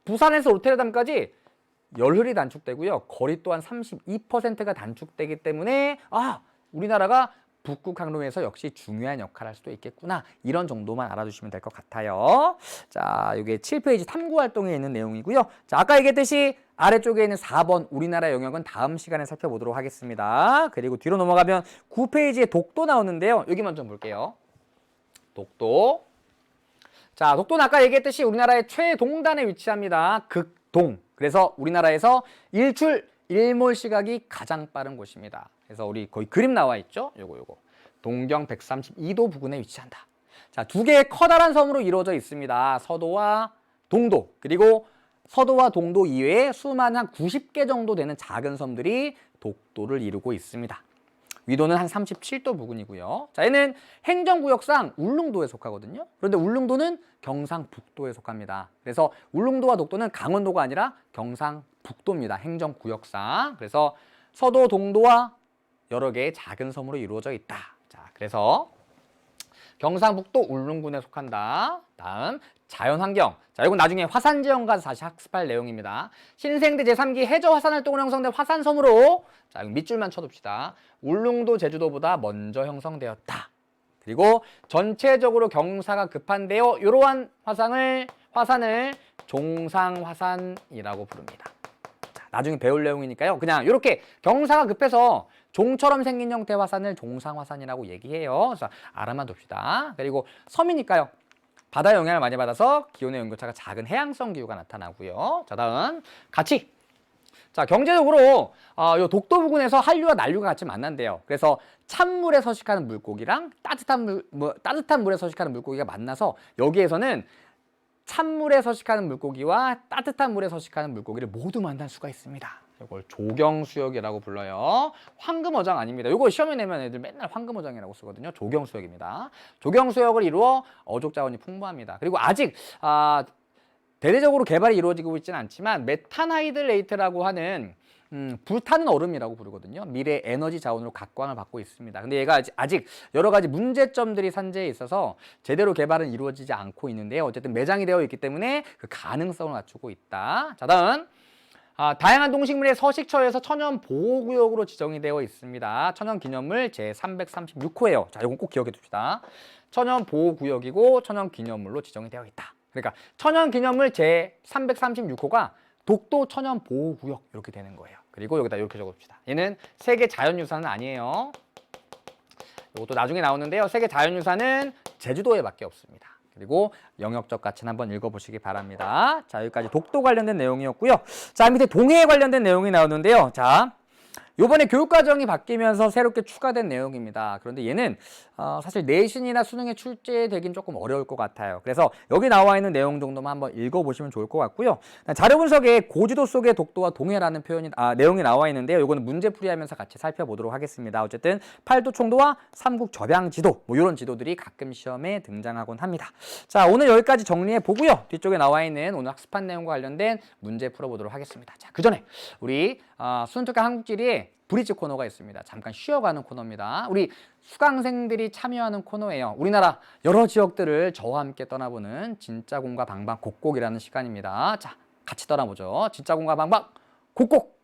S1: 부산에서 로테르담까지 열흘이 단축되고요. 거리 또한 32%가 단축되기 때문에 우리나라가 북극 항로에서 역시 중요한 역할을 할 수도 있겠구나. 이런 정도만 알아두시면 될 것 같아요. 자, 이게 7페이지 탐구 활동에 있는 내용이고요. 자, 아까 얘기했듯이 아래쪽에 있는 4번 우리나라 영역은 다음 시간에 살펴보도록 하겠습니다. 그리고 뒤로 넘어가면 9페이지에 독도 나오는데요. 여기 먼저 볼게요. 독도. 자, 독도는 아까 얘기했듯이 우리나라의 최동단에 위치합니다. 극동. 그래서 우리나라에서 일출 일몰 시각이 가장 빠른 곳입니다. 그래서 우리 거의 그림 나와 있죠? 요거. 동경 132도 부근에 위치한다. 자, 두 개의 커다란 섬으로 이루어져 있습니다. 서도와 동도. 그리고 서도와 동도 이외에 수만 한 90개 정도 되는 작은 섬들이 독도를 이루고 있습니다. 위도는 한 37도 부근이고요. 자, 얘는 행정구역상 울릉도에 속하거든요. 그런데 울릉도는 경상북도에 속합니다. 그래서 울릉도와 독도는 강원도가 아니라 경상북도입니다. 행정구역상. 그래서 서도, 동도와 여러 개의 작은 섬으로 이루어져 있다. 자, 그래서 경상북도 울릉군에 속한다. 다음 자연환경. 자, 이건 나중에 화산지형 가서 다시 학습할 내용입니다. 신생대 제3기 해저 화산 활동으로 형성된 화산섬으로, 자, 이거 밑줄만 쳐둡시다. 울릉도, 제주도보다 먼저 형성되었다. 그리고 전체적으로 경사가 급한데요. 이러한 화산을 종상화산이라고 부릅니다. 자, 나중에 배울 내용이니까요. 그냥 이렇게 경사가 급해서 종처럼 생긴 형태 화산을 종상화산이라고 얘기해요. 그래서 알아만 둡시다. 그리고 섬이니까요. 바다의 영향을 많이 받아서 기온의 온도차가 작은 해양성 기후가 나타나고요. 자, 다음 가치. 자, 경제적으로 요 독도 부근에서 한류와 난류가 같이 만난대요. 그래서 찬물에 서식하는 물고기랑 따뜻한 물에 서식하는 물고기가 만나서 여기에서는 찬물에 서식하는 물고기와 따뜻한 물에 서식하는 물고기를 모두 만날 수가 있습니다. 이걸 조경수역이라고 불러요. 황금어장 아닙니다. 이거 시험에 내면 애들 맨날 황금어장이라고 쓰거든요. 조경수역입니다. 조경수역을 이루어 어족 자원이 풍부합니다. 그리고 아직 대대적으로 개발이 이루어지고 있지는 않지만 메탄하이드레이트라고 하는 불타는 얼음이라고 부르거든요. 미래 에너지 자원으로 각광을 받고 있습니다. 근데 얘가 아직 여러 가지 문제점들이 산재해 있어서 제대로 개발은 이루어지지 않고 있는데요. 어쨌든 매장이 되어 있기 때문에 그 가능성을 갖추고 있다. 자, 다음 다양한 동식물의 서식처에서 천연보호구역으로 지정이 되어 있습니다. 천연기념물 제336호예요. 자, 이건 꼭 기억해 둡시다. 천연보호구역이고 천연기념물로 지정이 되어 있다. 그러니까 천연기념물 제336호가 독도 천연보호구역 이렇게 되는 거예요. 그리고 여기다 이렇게 적어봅시다. 얘는 세계 자연유산은 아니에요. 이것도 나중에 나오는데요. 세계 자연유산은 제주도에 밖에 없습니다. 그리고 영역적 가치는 한번 읽어보시기 바랍니다. 자, 여기까지 독도 관련된 내용이었고요. 자, 밑에 동해에 관련된 내용이 나오는데요. 자, 요번에 교육과정이 바뀌면서 새롭게 추가된 내용입니다. 그런데 얘는 사실 내신이나 수능에 출제되긴 조금 어려울 것 같아요. 그래서 여기 나와 있는 내용 정도만 한번 읽어보시면 좋을 것 같고요. 자료 분석에 고지도 속의 독도와 동해라는 내용이 나와 있는데요. 요거는 문제풀이하면서 같이 살펴보도록 하겠습니다. 어쨌든 팔도 총도와 삼국 접양지도 뭐 이런 지도들이 가끔 시험에 등장하곤 합니다. 자, 오늘 여기까지 정리해 보고요. 뒤쪽에 나와 있는 오늘 학습한 내용과 관련된 문제 풀어보도록 하겠습니다. 자, 그 전에 우리 수능특강 한국지리에 브릿지 코너가 있습니다. 잠깐 쉬어가는 코너입니다. 우리 수강생들이 참여하는 코너예요. 우리나라 여러 지역들을 저와 함께 떠나보는 진짜공과 방방곡곡이라는 시간입니다. 자, 같이 떠나보죠. 진짜공과 방방곡곡.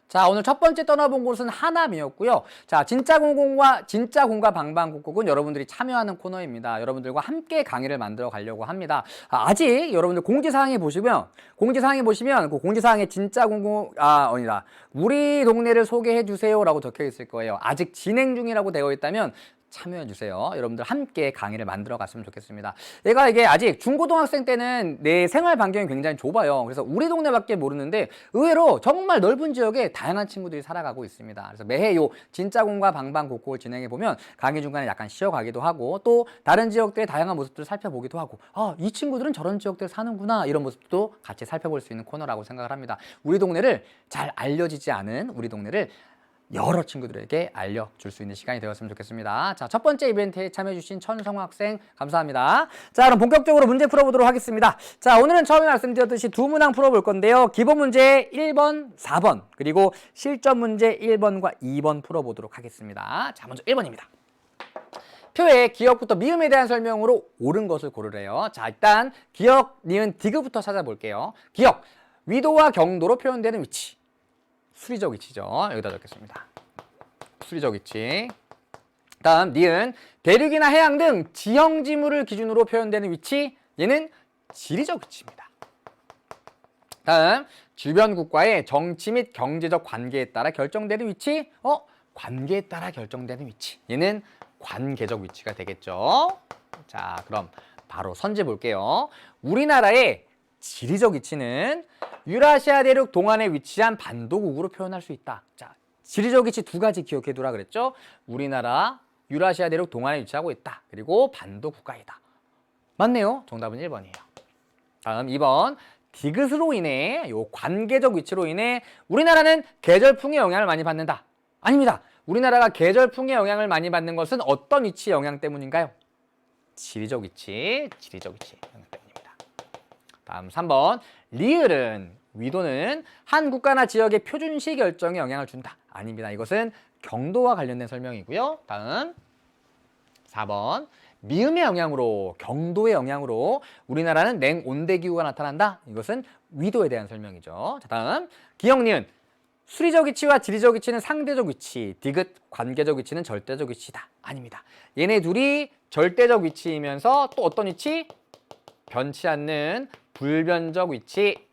S1: 자, 오늘 첫 번째 떠나본 곳은 하남이었고요. 자, 진짜공과 방방곡곡은 여러분들이 참여하는 코너입니다. 여러분들과 함께 강의를 만들어 가려고 합니다. 아직 여러분들 공지사항에 보시면 그 공지사항에 우리 동네를 소개해 주세요라고 적혀 있을 거예요. 아직 진행 중이라고 되어 있다면 참여해주세요. 여러분들 함께 강의를 만들어 갔으면 좋겠습니다. 이게 아직 중고등학생 때는 내 생활 반경이 굉장히 좁아요. 그래서 우리 동네밖에 모르는데 의외로 정말 넓은 지역에 다양한 친구들이 살아가고 있습니다. 그래서 매해 요 진짜공과 방방곡곡을 진행해 보면 강의 중간에 약간 쉬어가기도 하고 또 다른 지역들의 다양한 모습들을 살펴보기도 하고 이 친구들은 저런 지역들에 사는구나 이런 모습도 같이 살펴볼 수 있는 코너라고 생각을 합니다. 우리 동네를 잘 알려지지 않은 우리 동네를 여러 친구들에게 알려줄 수 있는 시간이 되었으면 좋겠습니다. 자, 첫 번째 이벤트에 참여해주신 천성호 학생 감사합니다. 자, 그럼 본격적으로 문제 풀어보도록 하겠습니다. 자, 오늘은 처음에 말씀드렸듯이 두 문항 풀어볼 건데요. 기본 문제 1번, 4번, 그리고 실전 문제 1번과 2번 풀어보도록 하겠습니다. 자, 먼저 1번입니다. 표에 기역부터 미음에 대한 설명으로 옳은 것을 고르래요. 자, 일단 기역, 니은, 디귿부터 찾아볼게요. 기역, 위도와 경도로 표현되는 위치. 수리적 위치죠. 여기다 적겠습니다. 수리적 위치. 다음 니은, 대륙이나 해양 등 지형 지물을 기준으로 표현되는 위치. 얘는 지리적 위치입니다. 다음, 주변 국가의 정치 및 경제적 관계에 따라 결정되는 위치. 관계에 따라 결정되는 위치. 얘는 관계적 위치가 되겠죠. 자, 그럼 바로 선지 볼게요. 우리나라의 지리적 위치는 유라시아 대륙 동안에 위치한 반도국으로 표현할 수 있다. 자, 지리적 위치 두 가지 기억해 두라 그랬죠. 우리나라 유라시아 대륙 동안에 위치하고 있다. 그리고 반도 국가이다. 맞네요. 정답은 1번이에요. 다음 2번. 디귿으로 인해 요 관계적 위치로 인해 우리나라는 계절풍의 영향을 많이 받는다. 아닙니다. 우리나라가 계절풍의 영향을 많이 받는 것은 어떤 위치 영향 때문인가요? 지리적 위치 영향 때문입니다. 다음 3번. 리을은, 위도는 한 국가나 지역의 표준시 결정에 영향을 준다. 아닙니다. 이것은 경도와 관련된 설명이고요. 다음 4번. 미음의 영향으로, 경도의 영향으로 우리나라는 냉온대기후가 나타난다. 이것은 위도에 대한 설명이죠. 자, 다음 기역, 니은. 수리적 위치와 지리적 위치는 상대적 위치, 디귿, 관계적 위치는 절대적 위치다. 아닙니다. 얘네 둘이 절대적 위치이면서 또 어떤 위치? 변치 않는 불변적 위치.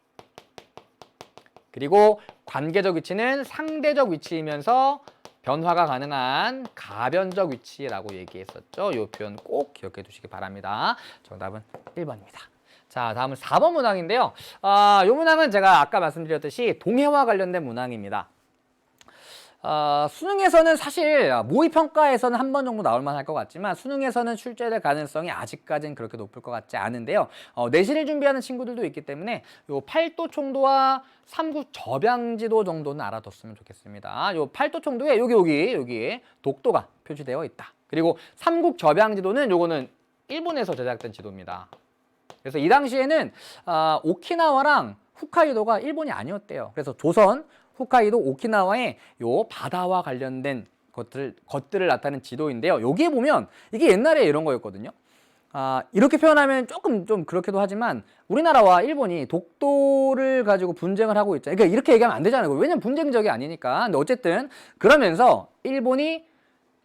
S1: 그리고 관계적 위치는 상대적 위치이면서 변화가 가능한 가변적 위치라고 얘기했었죠. 이 표현 꼭 기억해 두시기 바랍니다. 정답은 1번입니다. 자, 다음은 4번 문항인데요. 이 문항은 제가 아까 말씀드렸듯이 동해와 관련된 문항입니다. 수능에서는 사실 모의평가에서는 한 번 정도 나올 만할 것 같지만 수능에서는 출제될 가능성이 아직까지는 그렇게 높을 것 같지 않은데요. 내신을 준비하는 친구들도 있기 때문에 요 팔도 총도와 삼국 접양지도 정도는 알아뒀으면 좋겠습니다. 요 팔도 총도에 여기 독도가 표시되어 있다. 그리고 삼국 접양지도는 요거는 일본에서 제작된 지도입니다. 그래서 이 당시에는 오키나와랑 홋카이도가 일본이 아니었대요. 그래서 조선, 홋카이도, 오키나와의 요 바다와 관련된 것들을 나타내는 지도인데요. 여기에 보면 이게 옛날에 이런 거였거든요. 이렇게 표현하면 조금 좀 그렇기도 하지만 우리나라와 일본이 독도를 가지고 분쟁을 하고 있잖아요. 그러니까 이렇게 얘기하면 안 되잖아요. 왜냐면 분쟁적이 아니니까. 근데 어쨌든 그러면서 일본이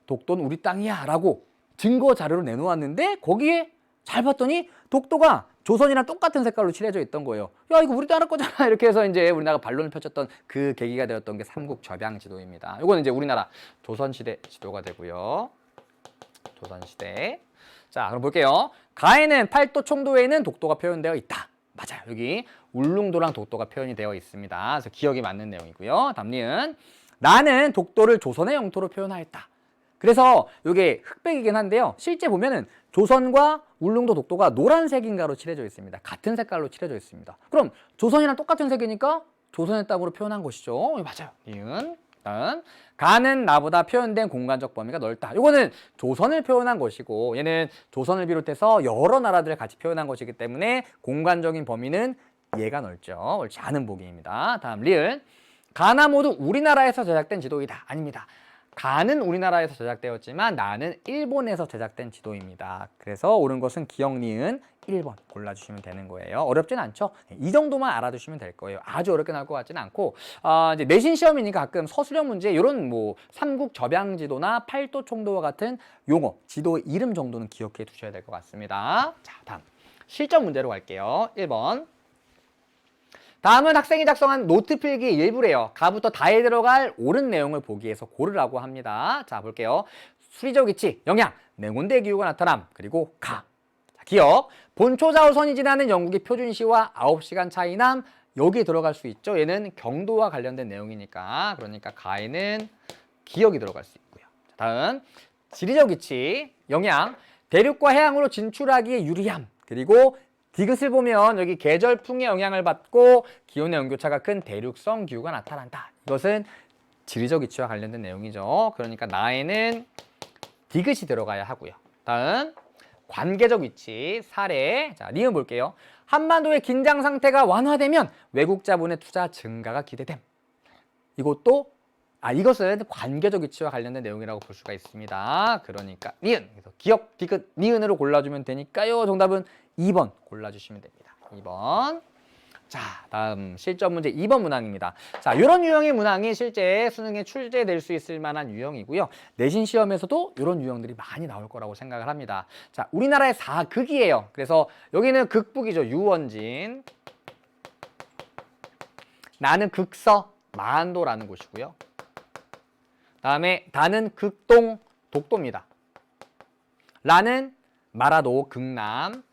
S1: 독도는 우리 땅이야 라고 증거 자료를 내놓았는데 거기에 잘 봤더니 독도가 조선이랑 똑같은 색깔로 칠해져 있던 거예요. 야, 이거 우리 나라 거잖아. 이렇게 해서 이제 우리나라가 반론을 펼쳤던 그 계기가 되었던 게 삼국 접양 지도입니다. 이거는 이제 우리나라 조선시대 지도가 되고요. 조선시대. 자, 그럼 볼게요. 가에는 팔도 총도에는 독도가 표현되어 있다. 맞아요. 여기 울릉도랑 독도가 표현이 되어 있습니다. 그래서 기억이 맞는 내용이고요. 답니은 나는 독도를 조선의 영토로 표현하였다. 그래서 이게 흑백이긴 한데요. 실제 보면은 조선과 울릉도 독도가 노란색인가로 칠해져 있습니다. 같은 색깔로 칠해져 있습니다. 그럼 조선이랑 똑같은 색이니까 조선의 땅으로 표현한 것이죠. 맞아요. 니은. 다음. 가는 나보다 표현된 공간적 범위가 넓다. 이거는 조선을 표현한 것이고 얘는 조선을 비롯해서 여러 나라들을 같이 표현한 것이기 때문에 공간적인 범위는 얘가 넓죠. 옳지 않은 보기입니다. 다음 리을. 가나 모두 우리나라에서 제작된 지도이다. 아닙니다. 가는 우리나라에서 제작되었지만 나는 일본에서 제작된 지도입니다. 그래서 옳은 것은 기역, 니은 1번 골라주시면 되는 거예요. 어렵진 않죠? 이 정도만 알아두시면 될 거예요. 아주 어렵게 나올 것 같지는 않고 이제 내신 시험이니까 가끔 서술형 문제 이런 뭐 삼국 접양 지도나 팔도 총도와 같은 용어, 지도 이름 정도는 기억해 두셔야 될 것 같습니다. 자, 다음 실전 문제로 갈게요. 1번. 다음은 학생이 작성한 노트 필기 일부래요. 가부터 다에 들어갈 옳은 내용을 보기 위해서 고르라고 합니다. 자, 볼게요. 수리적 위치, 영향, 냉온대 기후가 나타남, 그리고 가. 자, 기억, 본초 좌우선이 지나는 영국의 표준시와 9시간 차이남, 여기 들어갈 수 있죠. 얘는 경도와 관련된 내용이니까. 그러니까 가에는 기억이 들어갈 수 있고요. 자, 다음, 지리적 위치, 영향, 대륙과 해양으로 진출하기에 유리함, 그리고 디귿을 보면 여기 계절풍의 영향을 받고 기온의 온도차가 큰 대륙성 기후가 나타난다. 이것은 지리적 위치와 관련된 내용이죠. 그러니까 나에는 디귿이 들어가야 하고요. 다음 관계적 위치, 사례. 자, 니은 볼게요. 한반도의 긴장 상태가 완화되면 외국 자본의 투자 증가가 기대됨. 이것은 관계적 위치와 관련된 내용이라고 볼 수가 있습니다. 그러니까 니은. 그래서 기억, 디귿, 니은으로 골라주면 되니까요. 정답은 2번 골라주시면 됩니다. 2번. 자, 다음 실전 문제 2번 문항입니다. 자, 이런 유형의 문항이 실제 수능에 출제될 수 있을 만한 유형이고요. 내신 시험에서도 이런 유형들이 많이 나올 거라고 생각을 합니다. 자, 우리나라의 4극이에요. 그래서 여기는 극북이죠. 유원진. 나는 극서, 마한도라는 곳이고요. 다음에 다는 극동, 독도입니다. 라는 마라도, 극남.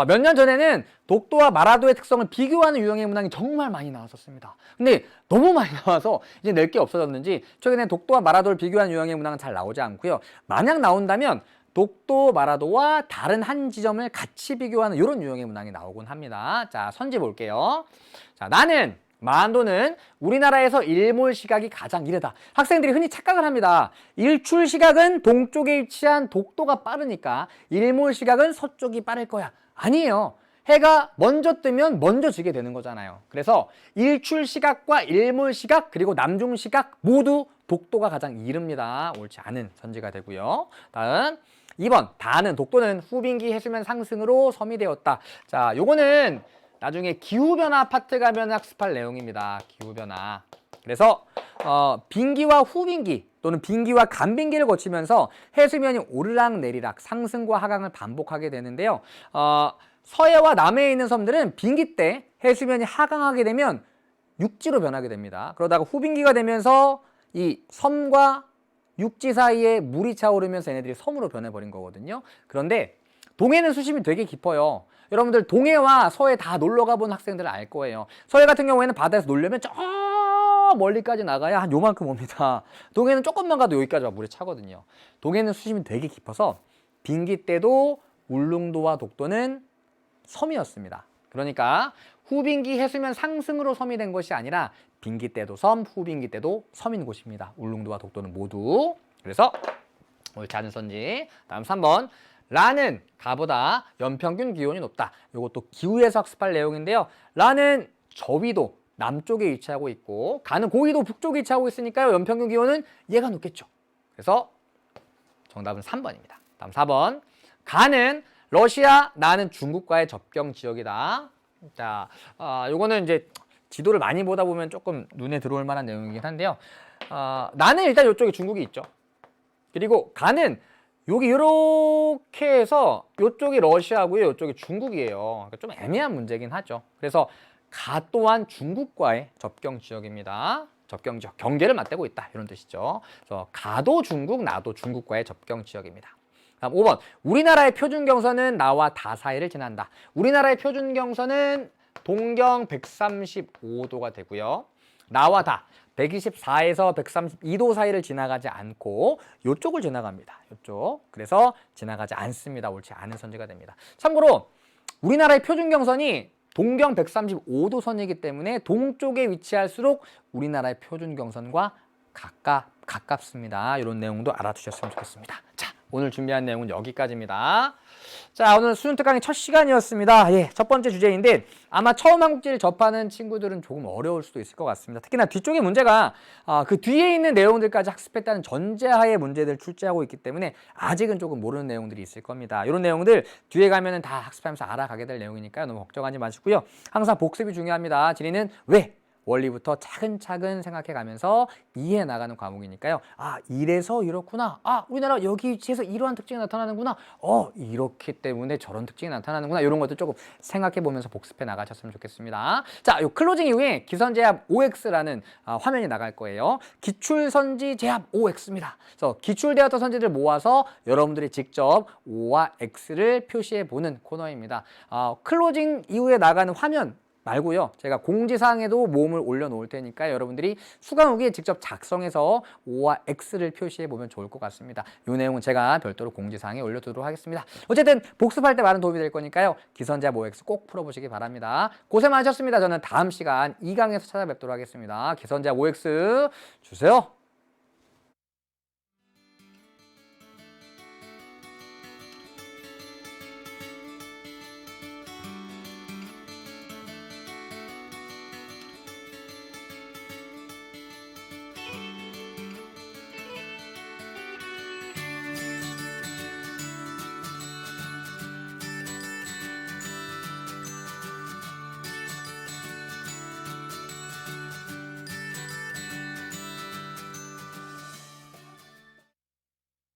S1: 몇 년 전에는 독도와 마라도의 특성을 비교하는 유형의 문항이 정말 많이 나왔었습니다. 근데 너무 많이 나와서 이제 낼 게 없어졌는지 최근에 독도와 마라도를 비교하는 유형의 문항은 잘 나오지 않고요. 만약 나온다면 독도, 마라도와 다른 한 지점을 같이 비교하는 이런 유형의 문항이 나오곤 합니다. 자, 선지 볼게요. 자, 나는 마한도는 우리나라에서 일몰 시각이 가장 이르다. 학생들이 흔히 착각을 합니다. 일출 시각은 동쪽에 위치한 독도가 빠르니까 일몰 시각은 서쪽이 빠를 거야. 아니에요. 해가 먼저 뜨면 먼저 지게 되는 거잖아요. 그래서 일출 시각과 일몰 시각 그리고 남중 시각 모두 독도가 가장 이릅니다. 옳지 않은 선지가 되고요. 다음 2번 다는 독도는 후빙기 해수면 상승으로 섬이 되었다. 자, 요거는 나중에 기후변화 파트 가면 학습할 내용입니다. 기후변화. 그래서 빙기와 후빙기 또는 빙기와 간빙기를 거치면서 해수면이 오르락내리락 상승과 하강을 반복하게 되는데요. 서해와 남해에 있는 섬들은 빙기 때 해수면이 하강하게 되면 육지로 변하게 됩니다. 그러다가 후빙기가 되면서 이 섬과 육지 사이에 물이 차오르면서 얘네들이 섬으로 변해버린 거거든요. 그런데 동해는 수심이 되게 깊어요. 여러분들 동해와 서해 다 놀러 가본 학생들은 알 거예요. 서해 같은 경우에는 바다에서 놀려면 저 멀리까지 나가야 한 요만큼 옵니다. 동해는 조금만 가도 여기까지 물에 차거든요. 동해는 수심이 되게 깊어서 빙기 때도 울릉도와 독도는 섬이었습니다. 그러니까 후빙기 해수면 상승으로 섬이 된 것이 아니라 빙기 때도 섬, 후빙기 때도 섬인 곳입니다. 울릉도와 독도는 모두. 그래서 옳지 않은 선지. 다음 3번. 라는 가보다 연평균 기온이 높다. 이것도 기후에서 학습할 내용인데요. 라는 저위도 남쪽에 위치하고 있고 가는 고위도 북쪽에 위치하고 있으니까요. 연평균 기온은 얘가 높겠죠. 그래서 정답은 3번입니다. 다음 4번. 가는 러시아, 나는 중국과의 접경 지역이다. 자, 요거는 이제 지도를 많이 보다 보면 조금 눈에 들어올 만한 내용이긴 한데요. 나는 일단 이쪽에 중국이 있죠. 그리고 가는 여기 이렇게 해서 이쪽이 러시아고요. 이쪽이 중국이에요. 그러니까 좀 애매한 문제긴 하죠. 그래서 가 또한 중국과의 접경 지역입니다. 접경 지역, 경계를 맞대고 있다. 이런 뜻이죠. 그래서 가도 중국, 나도 중국과의 접경 지역입니다. 다음 5번. 우리나라의 표준 경선은 나와 다 사이를 지난다. 우리나라의 표준 경선은 동경 135도가 되고요. 나와 다 124에서 132도 사이를 지나가지 않고 이쪽을 지나갑니다. 이쪽. 그래서 지나가지 않습니다. 옳지 않은 선지가 됩니다. 참고로 우리나라의 표준 경선이 동경 135도 선이기 때문에 동쪽에 위치할수록 우리나라의 표준 경선과 가깝습니다. 이런 내용도 알아두셨으면 좋겠습니다. 자, 오늘 준비한 내용은 여기까지입니다. 자, 오늘 수능 특강의 첫 시간이었습니다. 예, 첫 번째 주제인데 아마 처음 한국지를 접하는 친구들은 조금 어려울 수도 있을 것 같습니다. 특히나 뒤쪽의 문제가 그 뒤에 있는 내용들까지 학습했다는 전제하에 문제들을 출제하고 있기 때문에 아직은 조금 모르는 내용들이 있을 겁니다. 이런 내용들 뒤에 가면은 다 학습하면서 알아가게 될 내용이니까요. 너무 걱정하지 마시고요. 항상 복습이 중요합니다. 지리는 왜? 원리부터 차근차근 생각해 가면서 이해해 나가는 과목이니까요. 이래서 이렇구나. 우리나라 여기 위치에서 이러한 특징이 나타나는구나. 이렇기 때문에 저런 특징이 나타나는구나. 이런 것도 조금 생각해 보면서 복습해 나가셨으면 좋겠습니다. 자, 요 클로징 이후에 기선제압 OX라는 화면이 나갈 거예요. 기출선지 제압 OX입니다. 그래서 기출되었던 선지를 모아서 여러분들이 직접 O와 X를 표시해 보는 코너입니다. 클로징 이후에 나가는 화면 말고요. 제가 공지사항에도 모음을 올려놓을 테니까 여러분들이 수강 후기에 직접 작성해서 O와 X를 표시해 보면 좋을 것 같습니다. 이 내용은 제가 별도로 공지사항에 올려두도록 하겠습니다. 어쨌든 복습할 때 많은 도움이 될 거니까요. 기선제압 OX 꼭 풀어보시기 바랍니다. 고생 많으셨습니다. 저는 다음 시간 2강에서 찾아뵙도록 하겠습니다. 기선제압 OX 주세요.